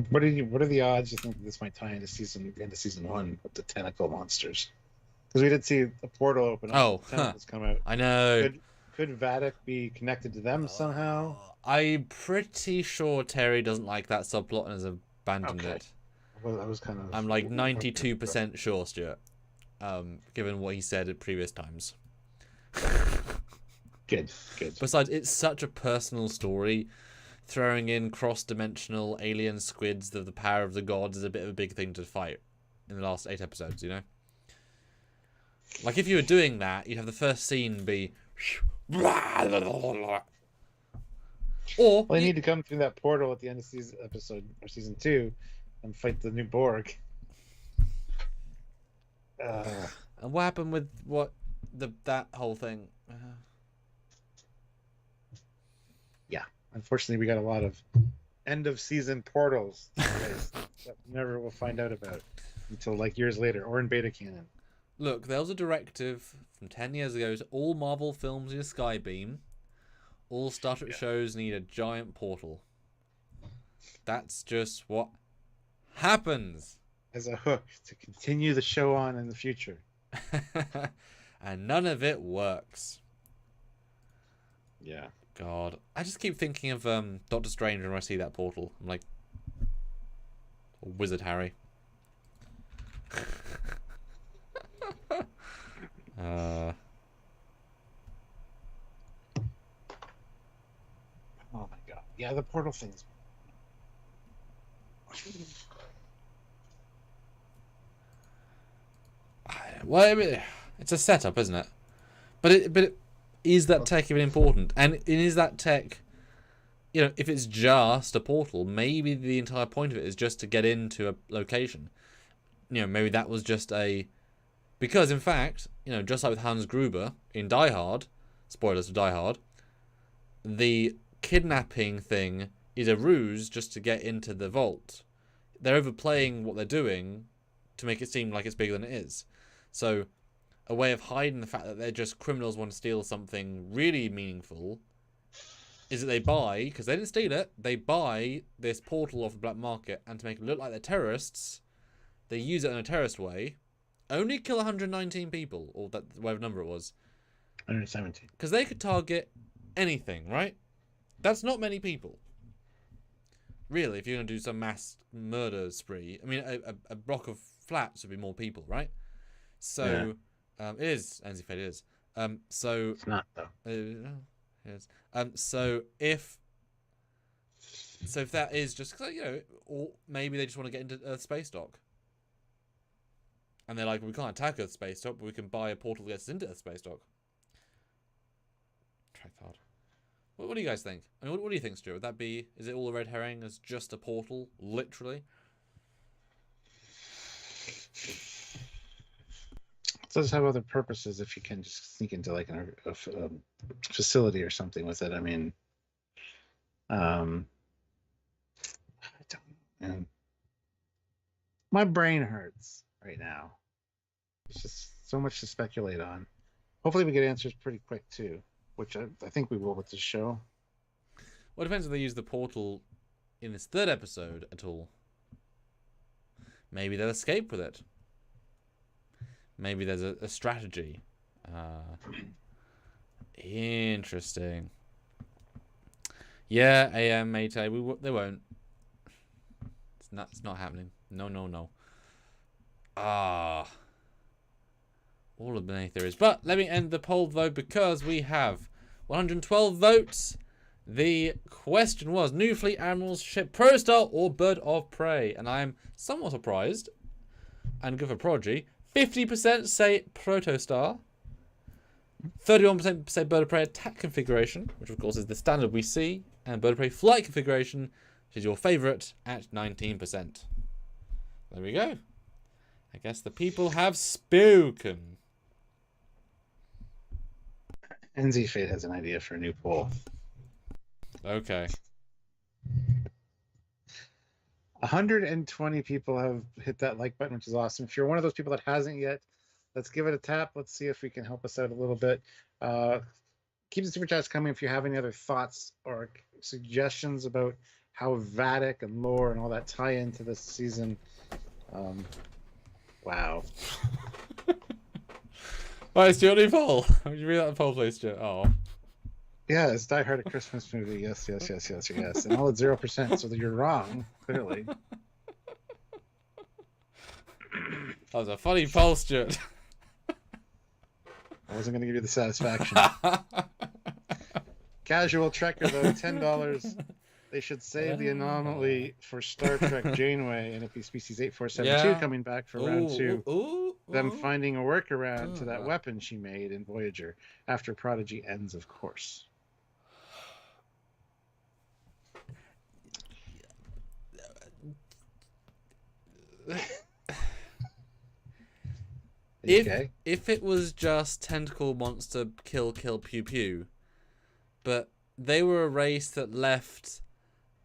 What are the odds you think this might tie into season 1 with the tentacle monsters? Because we did see a portal open up. Tentacles come out. I know. Could Vadic be connected to them somehow? I'm pretty sure Terry doesn't like that subplot and has abandoned it. Well, I was kind of. I'm 92% sure, Stuart. Given what he said at previous times. Good. Besides, it's such a personal story. Throwing in cross-dimensional alien squids, the power of the gods, is a bit of a big thing to fight in the last 8 episodes, you know? If you were doing that, you'd have the first scene be... Or... Well, they need to come through that portal at the end of season 2 and fight the new Borg. And what happened with that whole thing? Yeah, unfortunately, we got a lot of end of season portals that never will find out about until years later, or in beta canon. Look, there was a directive from 10 years ago to all Marvel films need a skybeam. All Star Trek shows need a giant portal. That's just what happens. As a hook to continue the show on in the future. And none of it works. Yeah. God. I just keep thinking of Doctor Strange when I see that portal. I'm like, Wizard Harry. Oh my god. Yeah, the portal things. Well, I mean, it's a setup, isn't it? But is that tech even important? And is that tech, if it's just a portal, maybe the entire point of it is just to get into a location. Maybe that was just because in fact, just like with Hans Gruber in Die Hard, spoilers for Die Hard, the kidnapping thing is a ruse just to get into the vault. They're overplaying what they're doing to make it seem like it's bigger than it is. So, a way of hiding the fact that they're just criminals want to steal something really meaningful is that they buy, because they didn't steal it, they buy this portal off the black market, and to make it look like they're terrorists, they use it in a terrorist way, only kill 119 people, or whatever number it was. 117. Because they could target anything, right? That's not many people. Really, if you're going to do some mass murder spree, I mean, a block of flats would be more people, right? So, it is. NZ Fate is. So... It's not, though. It is. So if that is just, or maybe they just want to get into Earth space dock. And they're like, we can't attack Earth space dock, but we can buy a portal that gets us into Earth space dock. Trekyard. What do you guys think? I mean, what do you think, Stuart? Would that be... Is it all a red herring as just a portal, literally? It does have other purposes if you can just sneak into like a facility or something with it. I mean, I don't know. My brain hurts right now. There's just so much to speculate on. Hopefully we get answers pretty quick too, which I think we will with this show. Well, it depends if they use the portal in this third episode at all. Maybe they'll escape with it. Maybe there's a strategy. Interesting. Yeah, AM, mate. They won't. It's not happening. No. All of many theories. But let me end the poll, though, because we have 112 votes. The question was, new fleet admirals ship Protostar or Bird of Prey? And I'm somewhat surprised, and good for Prodigy, 50% say Protostar, 31% say Bird of Prey attack configuration, which of course is the standard we see, and Bird of Prey flight configuration, which is your favourite, at 19%. There we go. I guess the people have spoken. NZ Fate has an idea for a new poll. Okay. 120 people have hit that like button, which is awesome. If you're one of those people that hasn't yet, let's give it a tap. Let's see if we can help us out a little bit. Keep the super chats coming if you have any other thoughts or suggestions about how Vadic and lore and all that tie into this season. Wow. Right, Stuart, new poll. Would you read that poll, please, Stuart? Oh. Yeah, it's Die Hard, a Christmas movie. Yes. And all at 0%, so that you're wrong, clearly. That was a funny poll, Stuart. I wasn't going to give you the satisfaction. Casual Trekker, though, $10. They should save the anomaly for Star Trek Janeway and NFP Species 8472 coming back for round 2. Them finding a workaround to that weapon she made in Voyager after Prodigy ends, of course. If it was just tentacle monster kill pew pew, but they were a race that left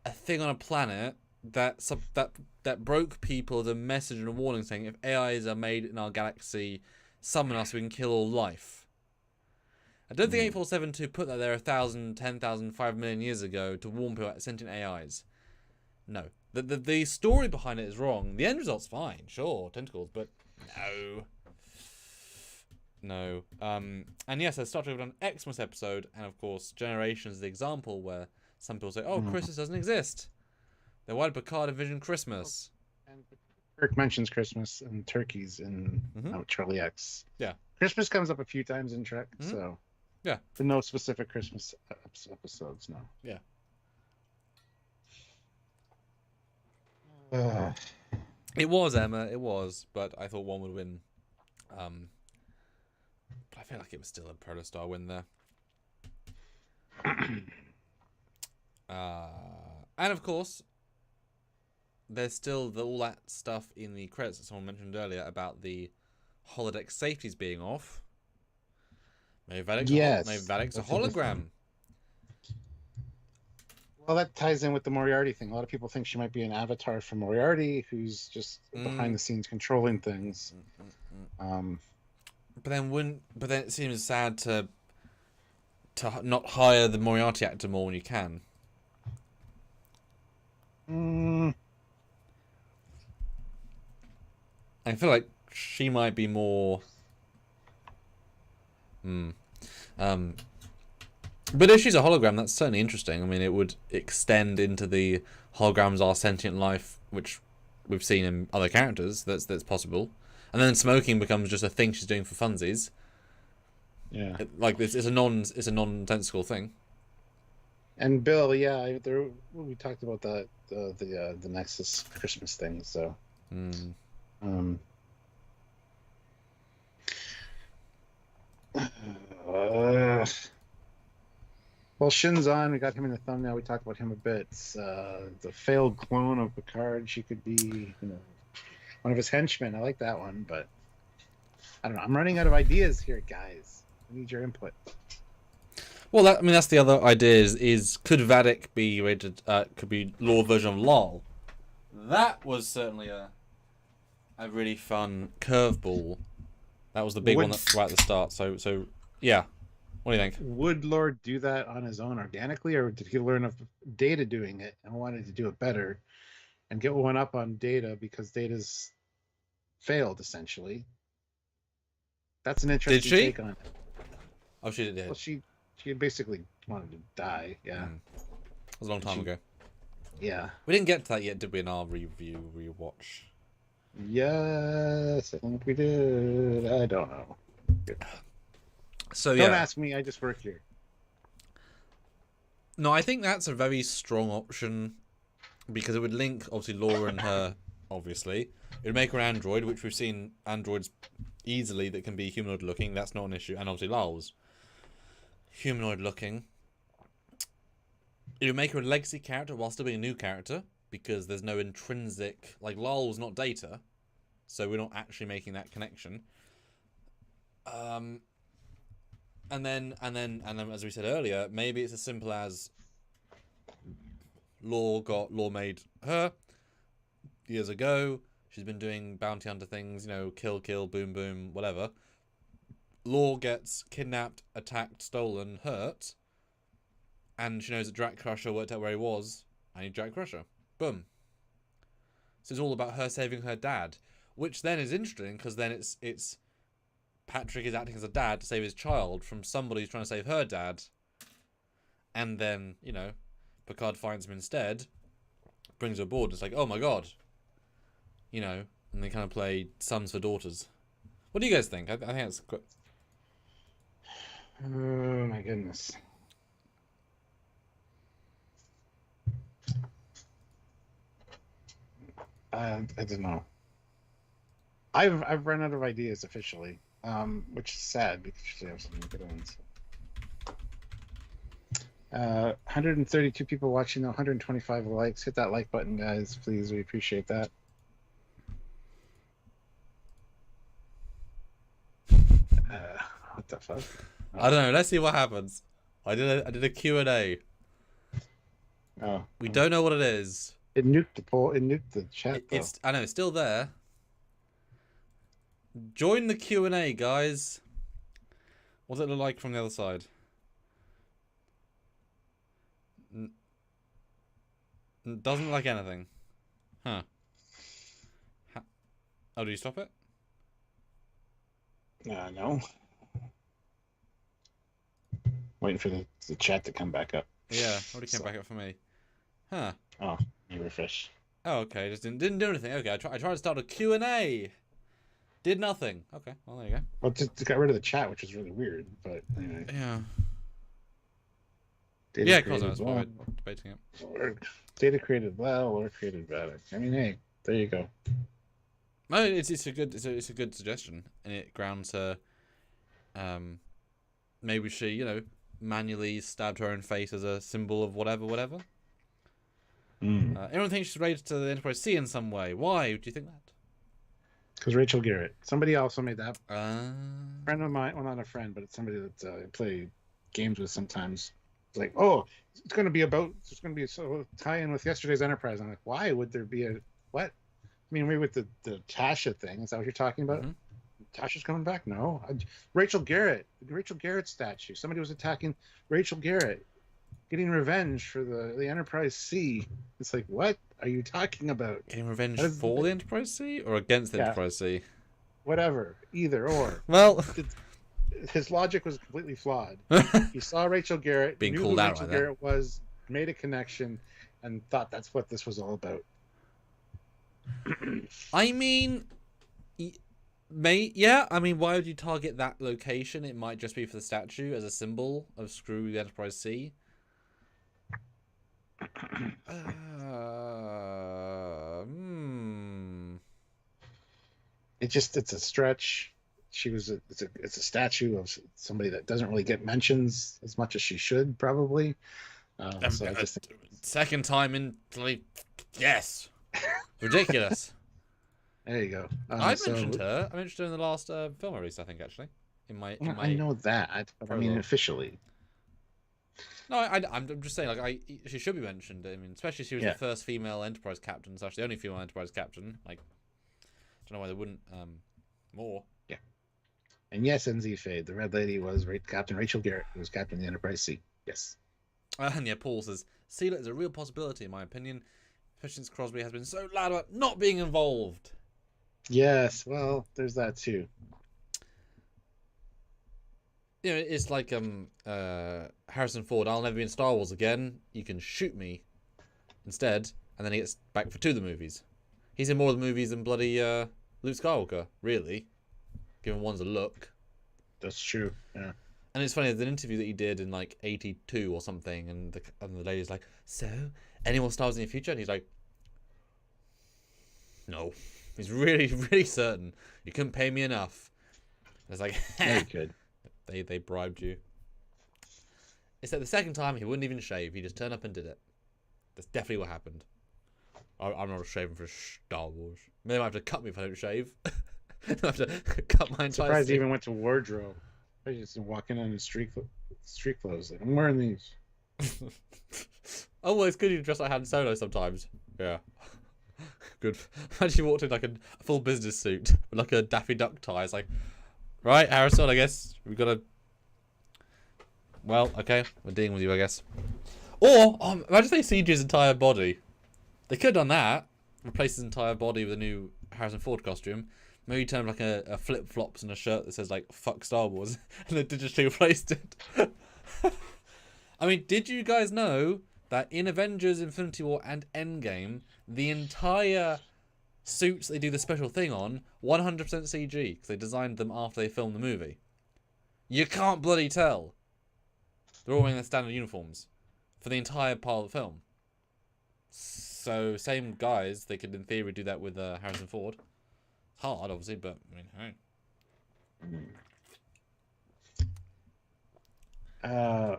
a thing on a planet that broke people the message and a warning saying if AIs are made in our galaxy, summon us, we can kill all life. I don't think 8472 put that there 1,000, 10,000, 5 million years ago to warn people about sentient AIs. No. The story behind it is wrong. The end result's fine, sure, tentacles, but no. And yes, Star Trek have done an Xmas episode, and of course, Generations is the example where some people say, oh, Christmas doesn't exist. Then why did Picard envision Christmas? And Kirk mentions Christmas and turkeys in Charlie X. Yeah. Christmas comes up a few times in Trek, so... Yeah. But no specific Christmas episodes, no. Yeah. It was, Emma, it was, but I thought one would win. But I feel like it was still a Protostar win there. And of course, there's still all that stuff in the credits that someone mentioned earlier about the holodeck safeties being off. Maybe Vadic's a hologram. Well, that ties in with the Moriarty thing. A lot of people think she might be an avatar from Moriarty, who's just behind the scenes controlling things. But then it seems sad to not hire the Moriarty actor more when you can. I feel like she might be more. But if she's a hologram, that's certainly interesting. I mean, it would extend into the holograms are sentient life, which we've seen in other characters. That's possible. and then smoking becomes just a thing she's doing for funsies. Yeah. Like it's a nonsensical thing. And Bill, yeah, we talked about the Nexus Christmas thing. So, well, Shinzon, we got him in the thumbnail. We talked about him a bit. The failed clone of Picard. She could be, one of his henchmen. I like that one, but I don't know. I'm running out of ideas here, guys. I need your input. Well, that's the other idea. Is could Vadic be rated? Could be Lore version of LOL. That was certainly a really fun curveball. That was the big one right at the start. So yeah. What do you think? Would Lord do that on his own organically, or did he learn of Data doing it and wanted to do it better and get one up on Data because Data's failed essentially? That's an interesting take on it. Oh, she did. Well, she basically wanted to die. Yeah, It was a long time ago. Yeah, we didn't get to that yet, did we? In our rewatch. Yes, I think we did. I don't know. So don't ask me. I just work here. No, I think that's a very strong option because it would link obviously Laura and her. Obviously, it would make her android, which we've seen androids easily that can be humanoid looking. That's not an issue, and obviously Lol's humanoid looking. It would make her a legacy character while still being a new character because there's no intrinsic, like Lol's not Data, so we're not actually making that connection. And then, as we said earlier, maybe it's as simple as Law made her years ago. She's been doing bounty hunter things, kill, boom, boom, whatever. Law gets kidnapped, attacked, stolen, hurt, and she knows that Drac Crusher worked out where he was. I need Drac Crusher. Boom. So it's all about her saving her dad, which then is interesting because then it's Patrick is acting as a dad to save his child from somebody who's trying to save her dad. And then, Picard finds him instead, brings her aboard. It's like, oh my god. And they kind of play sons for daughters. What do you guys think? I think that's good. Oh my goodness. I don't know. I've run out of ideas officially. Which is sad because you have some good ones. 132 people watching, 125 likes. Hit that like button, guys, please. We appreciate that. What the fuck? Oh. I don't know. Let's see what happens. I did a Q&A. Oh. We don't know what it is. It nuked the poll. It nuked the chat. I know it's still there. Join the Q&A, guys. What does it look like from the other side? Doesn't look like anything. Huh. Oh, do you stop it? No. Waiting for the chat to come back up. Yeah, already came back up for me. Huh. Oh, you refresh. Oh, okay. Just didn't do anything. Okay, I tried to start a Q&A. Did nothing. Okay, well, there you go. Well, just got rid of the chat, which was really weird, but anyway. Yeah. Data because that's why we're debating it. Data created well, or created better. I mean, hey, there you go. No, it's a good suggestion, and it grounds her. Maybe she, manually stabbed her own face as a symbol of whatever. Everyone thinks she's related to the Enterprise C in some way. Why do you think that? Because Rachel Garrett. Somebody also made that. Friend of mine, well, not a friend, but it's somebody that I play games with sometimes. It's like, it's going to be a tie-in with yesterday's Enterprise. I'm like, why would there be a what? I mean, maybe with the Tasha thing. Is that what you're talking about? Mm-hmm. Tasha's coming back? No. Rachel Garrett. The Rachel Garrett statue. Somebody was attacking Rachel Garrett, getting revenge for the Enterprise C. It's like, what are you talking about? Getting revenge for the Enterprise C or against the Enterprise C? Whatever. Either or. Well, his logic was completely flawed. He saw Rachel Garrett, being knew called who out Rachel like Garrett was, made a connection, and thought that's what this was all about. I mean, Yeah, I mean, why would you target that location? It might just be for the statue as a symbol of screw the Enterprise C. It's a stretch. It's a statue of somebody that doesn't really get mentions as much as she should, probably. So I just think second time in, like, yes, ridiculous. There you go. I mentioned her. I mentioned her in the last film I released, I think, actually. I know that, but I mean officially. No, I'm just saying, like, she should be mentioned. I mean, especially she was the first female Enterprise captain. It's actually the only female Enterprise captain. Like, don't know why they wouldn't more. Yeah. And yes, NZ Fade, the Red Lady was Captain Rachel Garrett, who was captain of the Enterprise C. Yes. And yeah, Paul says, Sealer is a real possibility, in my opinion, especially since Crosby has been so loud about not being involved. Yes, well, there's that too. You know, it's like Harrison Ford, I'll never be in Star Wars again. You can shoot me instead. And then he gets back for 2 of the movies. He's in more of the movies than bloody Luke Skywalker, really. Given one's a look. That's true, yeah. And it's funny, there's an interview that he did in like 82 or something, and the lady's like, so, any more Star Wars in the future? And he's like, no. He's really, really certain. You couldn't pay me enough. And it's like, yeah, you could. They bribed you. It's like the second time he wouldn't even shave. He just turned up and did it. That's definitely what happened. I'm not shaving for Star Wars. They might have to cut me if I don't shave. I have to cut my entire. Surprised he even went to wardrobe. I just walking on in street clothes. Like, I'm wearing these. Oh, well, it's good you dress like Han Solo sometimes. Yeah. Good. Imagine you walked in like a full business suit with like a Daffy Duck tie. It's like, right, Harrison, I guess we've got to. Well, okay, we're dealing with you, I guess. Or imagine they CG his entire body. They could have done that. Replace his entire body with a new Harrison Ford costume. Maybe turn like a flip flops and a shirt that says like "fuck Star Wars" and they digitally replaced it. I mean, did you guys know that in Avengers: Infinity War and Endgame, the entire suits they do the special thing on 100% CG because they designed them after they filmed the movie? You can't bloody tell. They're all wearing their standard uniforms for the entire part of the film. So same guys, they could in theory do that with Harrison Ford. Hard, obviously, but I mean, hey.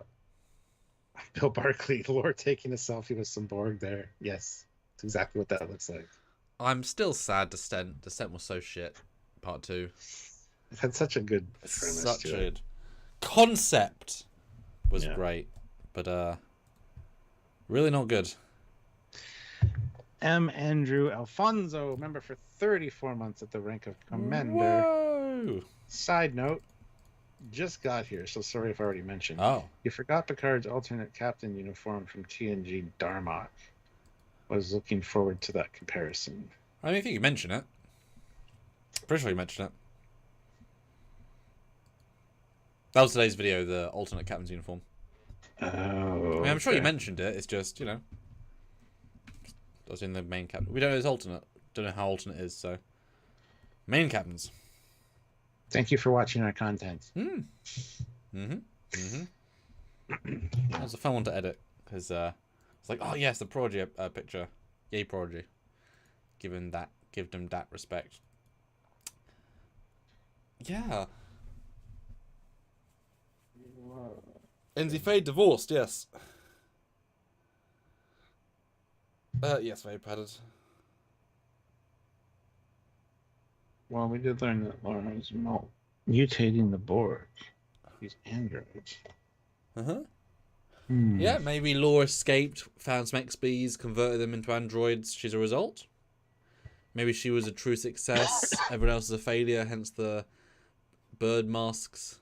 Bill Barkley, Lore taking a selfie with some Borg there. Yes, it's exactly what that looks like. I'm still sad Descent. Descent was so shit. Part 2. It had such a good premise. Such a concept was great, but really not good. M. Andrew Alfonso, member for 34 months at the rank of Commander. Whoa. Side note, just got here, so sorry if I already mentioned. Oh. You forgot Picard's alternate captain uniform from TNG Darmok. Was looking forward to that comparison. I think you mentioned it. Pretty sure you mentioned it. That was today's video, the alternate captain's uniform. Oh. I mean, I'm sure you mentioned it. It's just, I was in the main captain. We don't know his alternate. Don't know how alternate is, so. Main captains. Thank you for watching our content. That was a fun one to edit, because it's like, oh yes, the Prodigy picture. Yay, Prodigy. Give them that respect. Yeah. Enzy Fade divorced, yes. Yes, very padded. Well, we did learn that Laura's mutating the Borg. These androids. Yeah, maybe Laura escaped, found some XBs, converted them into androids. She's a result. Maybe she was a true success. Everyone else is a failure, hence the bird masks.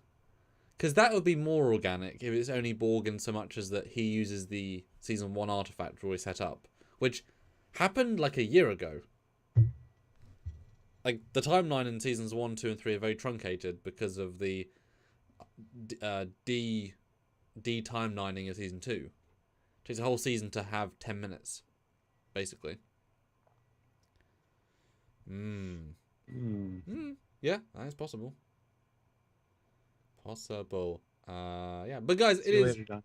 Because that would be more organic if it's only Borg in so much as that he uses the Season 1 artifact already set up. Which happened like a year ago. Like, the timeline in Seasons 1, 2, and 3 are very truncated because of the timelining of Season 2. It takes a whole season to have 10 minutes, basically. Yeah, that is possible. Possible. Yeah. But guys, See it you is... later, Don.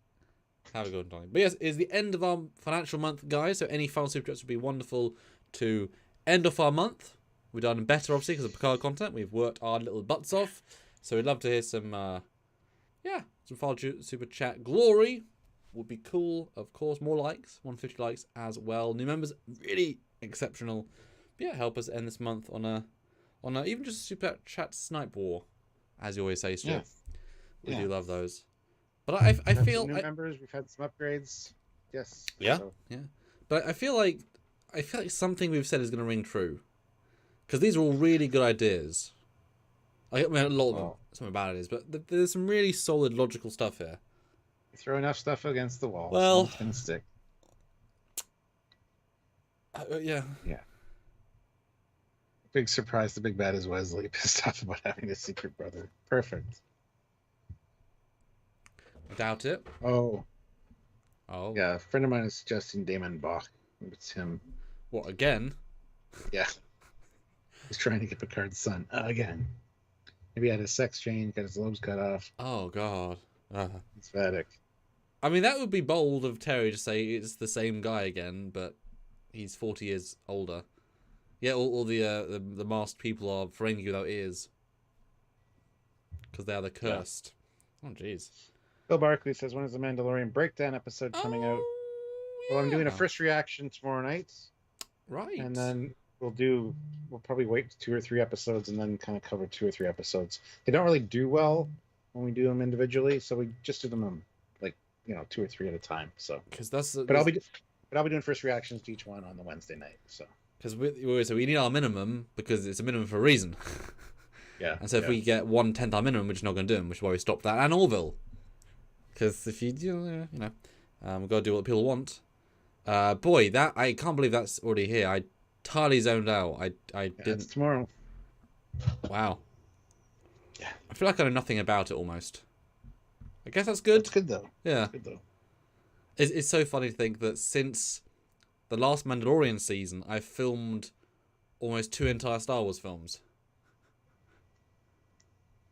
Have a good time. But yes, it's the end of our financial month, guys. So any final super chats would be wonderful to end off our month. We've done better, obviously, because of Picard content. We've worked our little butts off. So we'd love to hear some, some final super chat glory. Would be cool, of course. More likes, 150 likes as well. New members, really exceptional. But yeah, help us end this month on a even just a super chat snipe war, as you always say, Stu. Yeah. We Yeah. do love those. But I We've had feel some new members. We've had some upgrades. Yes. Yeah. So. Yeah. But I feel like something we've said is going to ring true, because these are all really good ideas. I mean, a lot of them, some bad ideas, but there's some really solid, logical stuff here. You throw enough stuff against the wall, Well, it's gonna stick. Yeah. Yeah. Big surprise. The big bad is Wesley, pissed off about having a secret brother. Perfect. Doubt it. Oh. Yeah, a friend of mine is suggesting Damon Bach. It's him. What, again? Yeah. He's trying to get Picard's son again. Maybe he had his sex change, got his lobes cut off. Oh, God. It's Vadic. I mean, that would be bold of Terry to say it's the same guy again, but he's 40 years older. Yeah, all the masked people are Ferengi without ears. Because they are the cursed. Yeah. Oh, jeez. Bill Barkley says, when is the Mandalorian Breakdown episode coming out? Well, I'm doing a first reaction tomorrow night. Right. And then we'll probably wait 2 or 3 episodes and then kind of cover 2 or 3 episodes. They don't really do well when we do them individually, so we just do them 2 or 3 at a time. So I'll be doing first reactions to each one on the Wednesday night. So because we need our minimum because it's a minimum for a reason. Yeah. And so if we get 1/10 our minimum, we're just not going to do them, which is why we stopped that and Orville. Because if we've got to do what people want. Boy, that I can't believe that's already here. I entirely zoned out. I didn't. It's tomorrow. Wow. Yeah. I feel like I know nothing about it almost. I guess that's good. It's good though. Yeah. It's good though. It's so funny to think that since the last Mandalorian season, I've filmed almost 2 entire Star Wars films.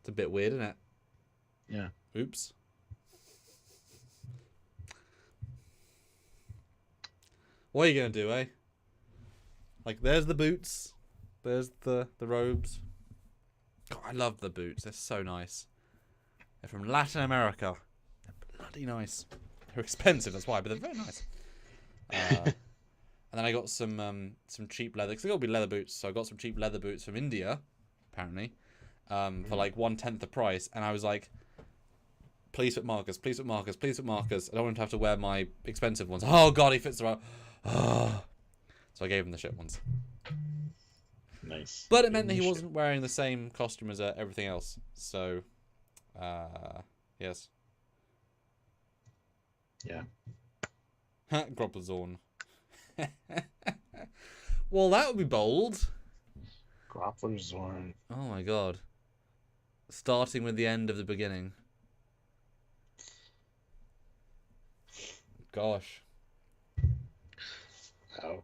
It's a bit weird, isn't it? Yeah. Oops. What are you going to do, eh? Like, there's the boots. There's the robes. God, I love the boots. They're so nice. They're from Latin America. They're bloody nice. They're expensive, that's why, but they're very nice. And then I got some cheap leather, because they got to be leather boots, so I got some cheap leather boots from India, apparently, for like 1/10 the price, and I was like, please put markers, please put markers, please put markers. I don't want him to have to wear my expensive ones. Oh god, he fits the right. Oh. So I gave him the shit ones. Nice. But it meant that he wasn't wearing the same costume as everything else. So, yes. Yeah. Groppelzorn. Well, that would be bold. Groppelzorn. Oh my god. Starting with the end of the beginning. Gosh. Oh.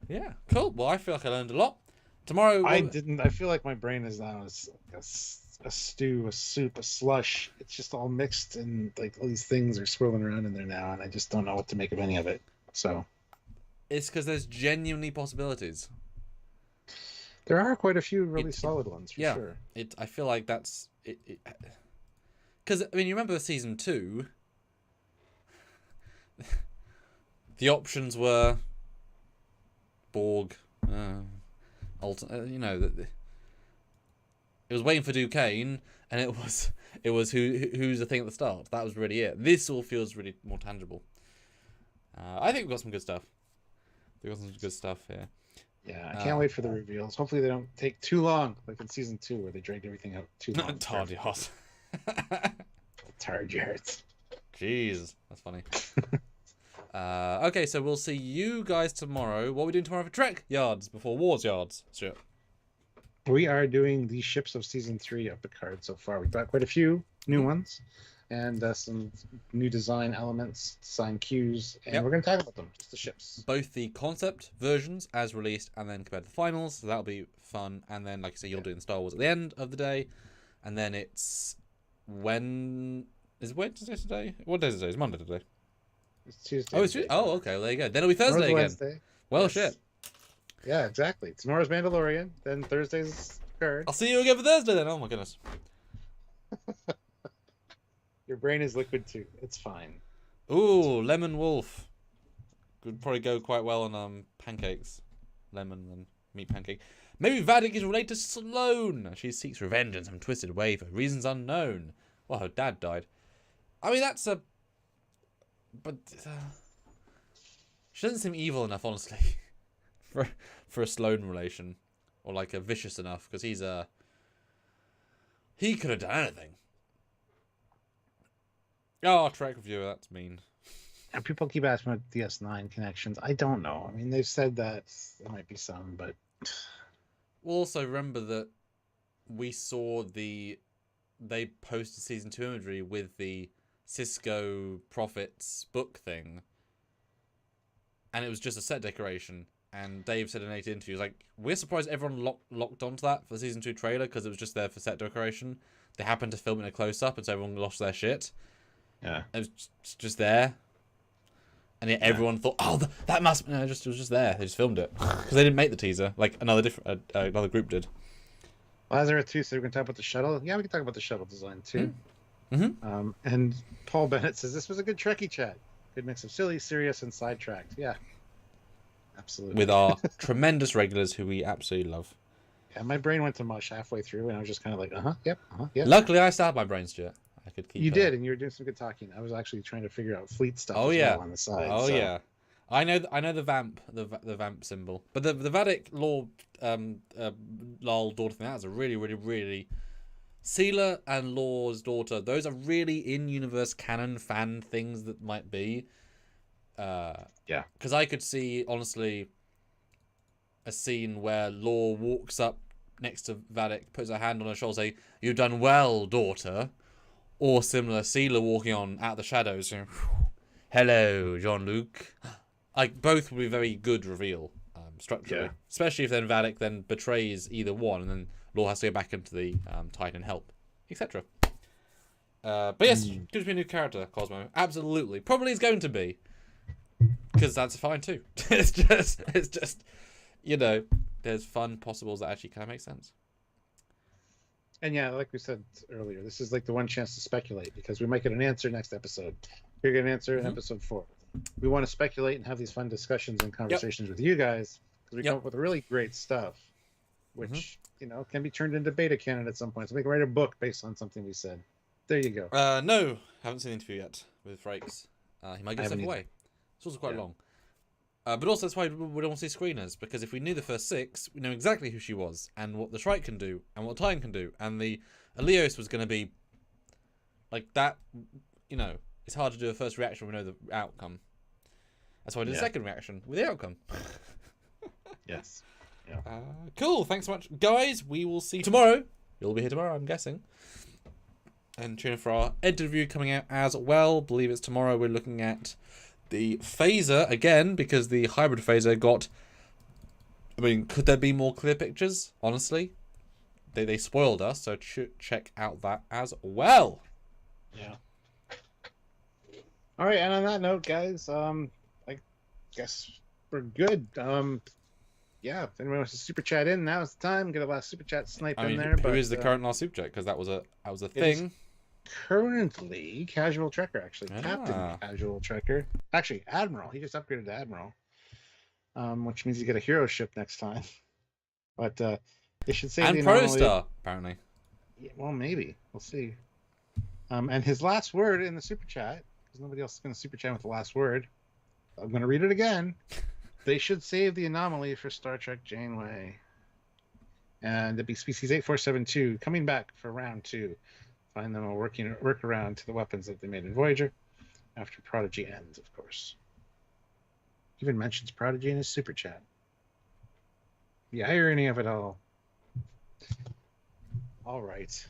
Yeah, cool. Well, I feel like I learned a lot. Tomorrow... I feel like my brain is now a stew, a soup, a slush. It's just all mixed, and like all these things are swirling around in there now, and I just don't know what to make of any of it. So... It's because there's genuinely possibilities. There are quite a few really solid ones, for sure. I feel like that's... Because, I mean, you remember season 2... The options were Borg, it was waiting for Duquesne, and it was who's the thing at the start. That was really it. This all feels really more tangible. I think we've got some good stuff. We've got some good stuff here. Yeah, I can't wait for the reveals. Hopefully they don't take too long, like in season 2 where they dragged everything out too long. Tardiards. Tardiards. Jeez, that's funny. Okay, so we'll see you guys tomorrow. What are we doing tomorrow for Trekyards before Wars Yards? Sure. We are doing the ships of season 3 of Picard so far. We've got quite a few new ones. and some new design elements, design cues, and Yep. we're going to talk about them, just the ships. Both the concept versions as released and then compared to the finals, so that'll be fun. And then, like I say, you're doing Star Wars at the end of the day, and then it's Wednesday today? What day is it today? It's Monday today. It's Tuesday. Oh, it's Tuesday. Oh, okay. Well, there you go. Then it'll be Thursday again. Wednesday. Well, Yes. shit. Yeah, exactly. Tomorrow's Mandalorian, then Thursday's Picard. I'll see you again for Thursday then. Oh my goodness. Your brain is liquid too. It's fine. Ooh, lemon wolf. Could probably go quite well on pancakes. Lemon and meat pancake. Maybe Vadic is related to Sloane. She seeks revenge in some twisted way for reasons unknown. Well, her dad died. I mean, that's a... But... she doesn't seem evil enough, honestly. for a Sloane relation. Or, like, a vicious enough. Because he's a... He could have done anything. Oh, Trek reviewer, that's mean. And people keep asking about DS9 connections. I don't know. I mean, they've said that there might be some, but... We'll also remember that we saw they posted season 2 imagery with the Cisco Prophets book thing, and it was just a set decoration. And Dave said in an interview, like, we're surprised everyone locked onto that for the season 2 trailer because it was just there for set decoration. They happened to film it in a close up, and so everyone lost their shit. Yeah, it was just there, and yet everyone thought, "Oh, that must." No, it was just there. They just filmed it because they didn't make the teaser, like another group did. Well, Lazarus 2 said we're going to talk about the shuttle. Yeah, we can talk about the shuttle design too. Mm-hmm. And Paul Bennett says this was a good Trekkie chat. Good mix of silly, serious, and sidetracked. Yeah, absolutely. With our tremendous regulars who we absolutely love. Yeah, my brain went to mush halfway through, and I was just kind of like, yep. Luckily, I still had my brain, Stuart. I could keep. You did, and you were doing some good talking. I was actually trying to figure out fleet stuff. Oh as yeah, well on the side. Oh so. Yeah, I know the vamp, the vamp symbol, but the Vadic Lord Lol daughter thing, that's a really Seela and Law's daughter. Those are really in-universe canon fan things that might be. Yeah. Because I could see honestly a scene where Law walks up next to Vadic, puts her hand on her shoulder, say, "You've done well, daughter." Or similar, Seela walking on out of the shadows. Hello, Jean-Luc. Like, both would be very good reveal structurally. Yeah. Especially if then Vadic then betrays either one, and then Law has to go back into the Titan and help, etc. But yes, could be a new character, Cosmo. Absolutely. Probably is going to be. Because that's fine too. It's just, you know, there's fun possibles that actually kind of make sense. And yeah, like we said earlier, this is like the one chance to speculate because we might get an answer next episode. We're going to answer in episode 4. We want to speculate and have these fun discussions and conversations with you guys because we come up with really great stuff, which you know can be turned into beta canon at some point. So we can write a book based on something we said. There you go. No, haven't seen the interview yet with Frakes. He might give himself away. It's also quite long. But also that's why we don't want to see screeners, because if we knew the first 6, we know exactly who she was and what the Shrike can do and what Titan can do, and the Elios was going to be like that. You know, it's hard to do a first reaction when we know the outcome. That's why I did a second reaction with the outcome. Yes. Yeah. Cool. Thanks so much, guys. We will see you tomorrow. You'll be here tomorrow, I'm guessing. And tune in for our interview coming out as well. Believe it's tomorrow. We're looking at the phaser again, because the hybrid phaser got... I mean, could there be more clear pictures? Honestly. They spoiled us, so check out that as well. Yeah. Alright, and on that note, guys, I guess we're good. Yeah, if anyone wants to super chat in, now's the time. Get a last super chat snipe in there. Who is the current last super chat? Because that was a thing. Currently Casual Trekker, actually. Captain Casual Trekker. Actually, Admiral. He just upgraded to Admiral. Which means you get a hero ship next time. But they should say and Pro Star, apparently. Yeah, well, maybe. We'll see. And his last word in the super chat, because nobody else is going to super chat with the last word. I'm going to read it again. They should save the anomaly for Star Trek Janeway. And it'd be species 8472 coming back for round 2. Find them a workaround to the weapons that they made in Voyager after Prodigy ends, of course. Even mentions Prodigy in his super chat. The irony of it all. All right.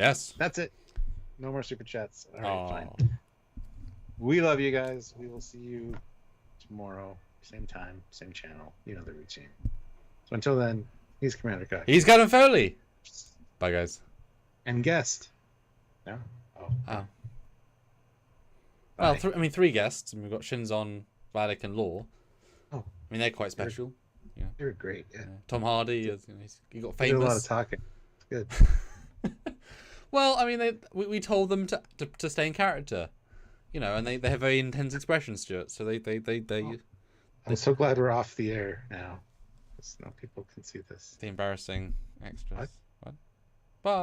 Yes. That's it. No more super chats. All right, Aw. fine. We love you guys. We will see you tomorrow. Same time, same channel. You know the routine. So until then, he's Commander Kai. He's Captain Foley. Bye, guys. And guest. No? Oh. Oh. Bye. Well, 3 guests. And we've got Shinzon, Vadic, and Law. Oh. I mean, they're quite special. You're great. Yeah. Tom Hardy, he got famous. He did a lot of talking. It's good. Well, I mean, we told them to stay in character, and they have very intense expressions, Stuart. So they I'm so glad we're off the air now, because now people can see this. The embarrassing extras. What? What? Bye.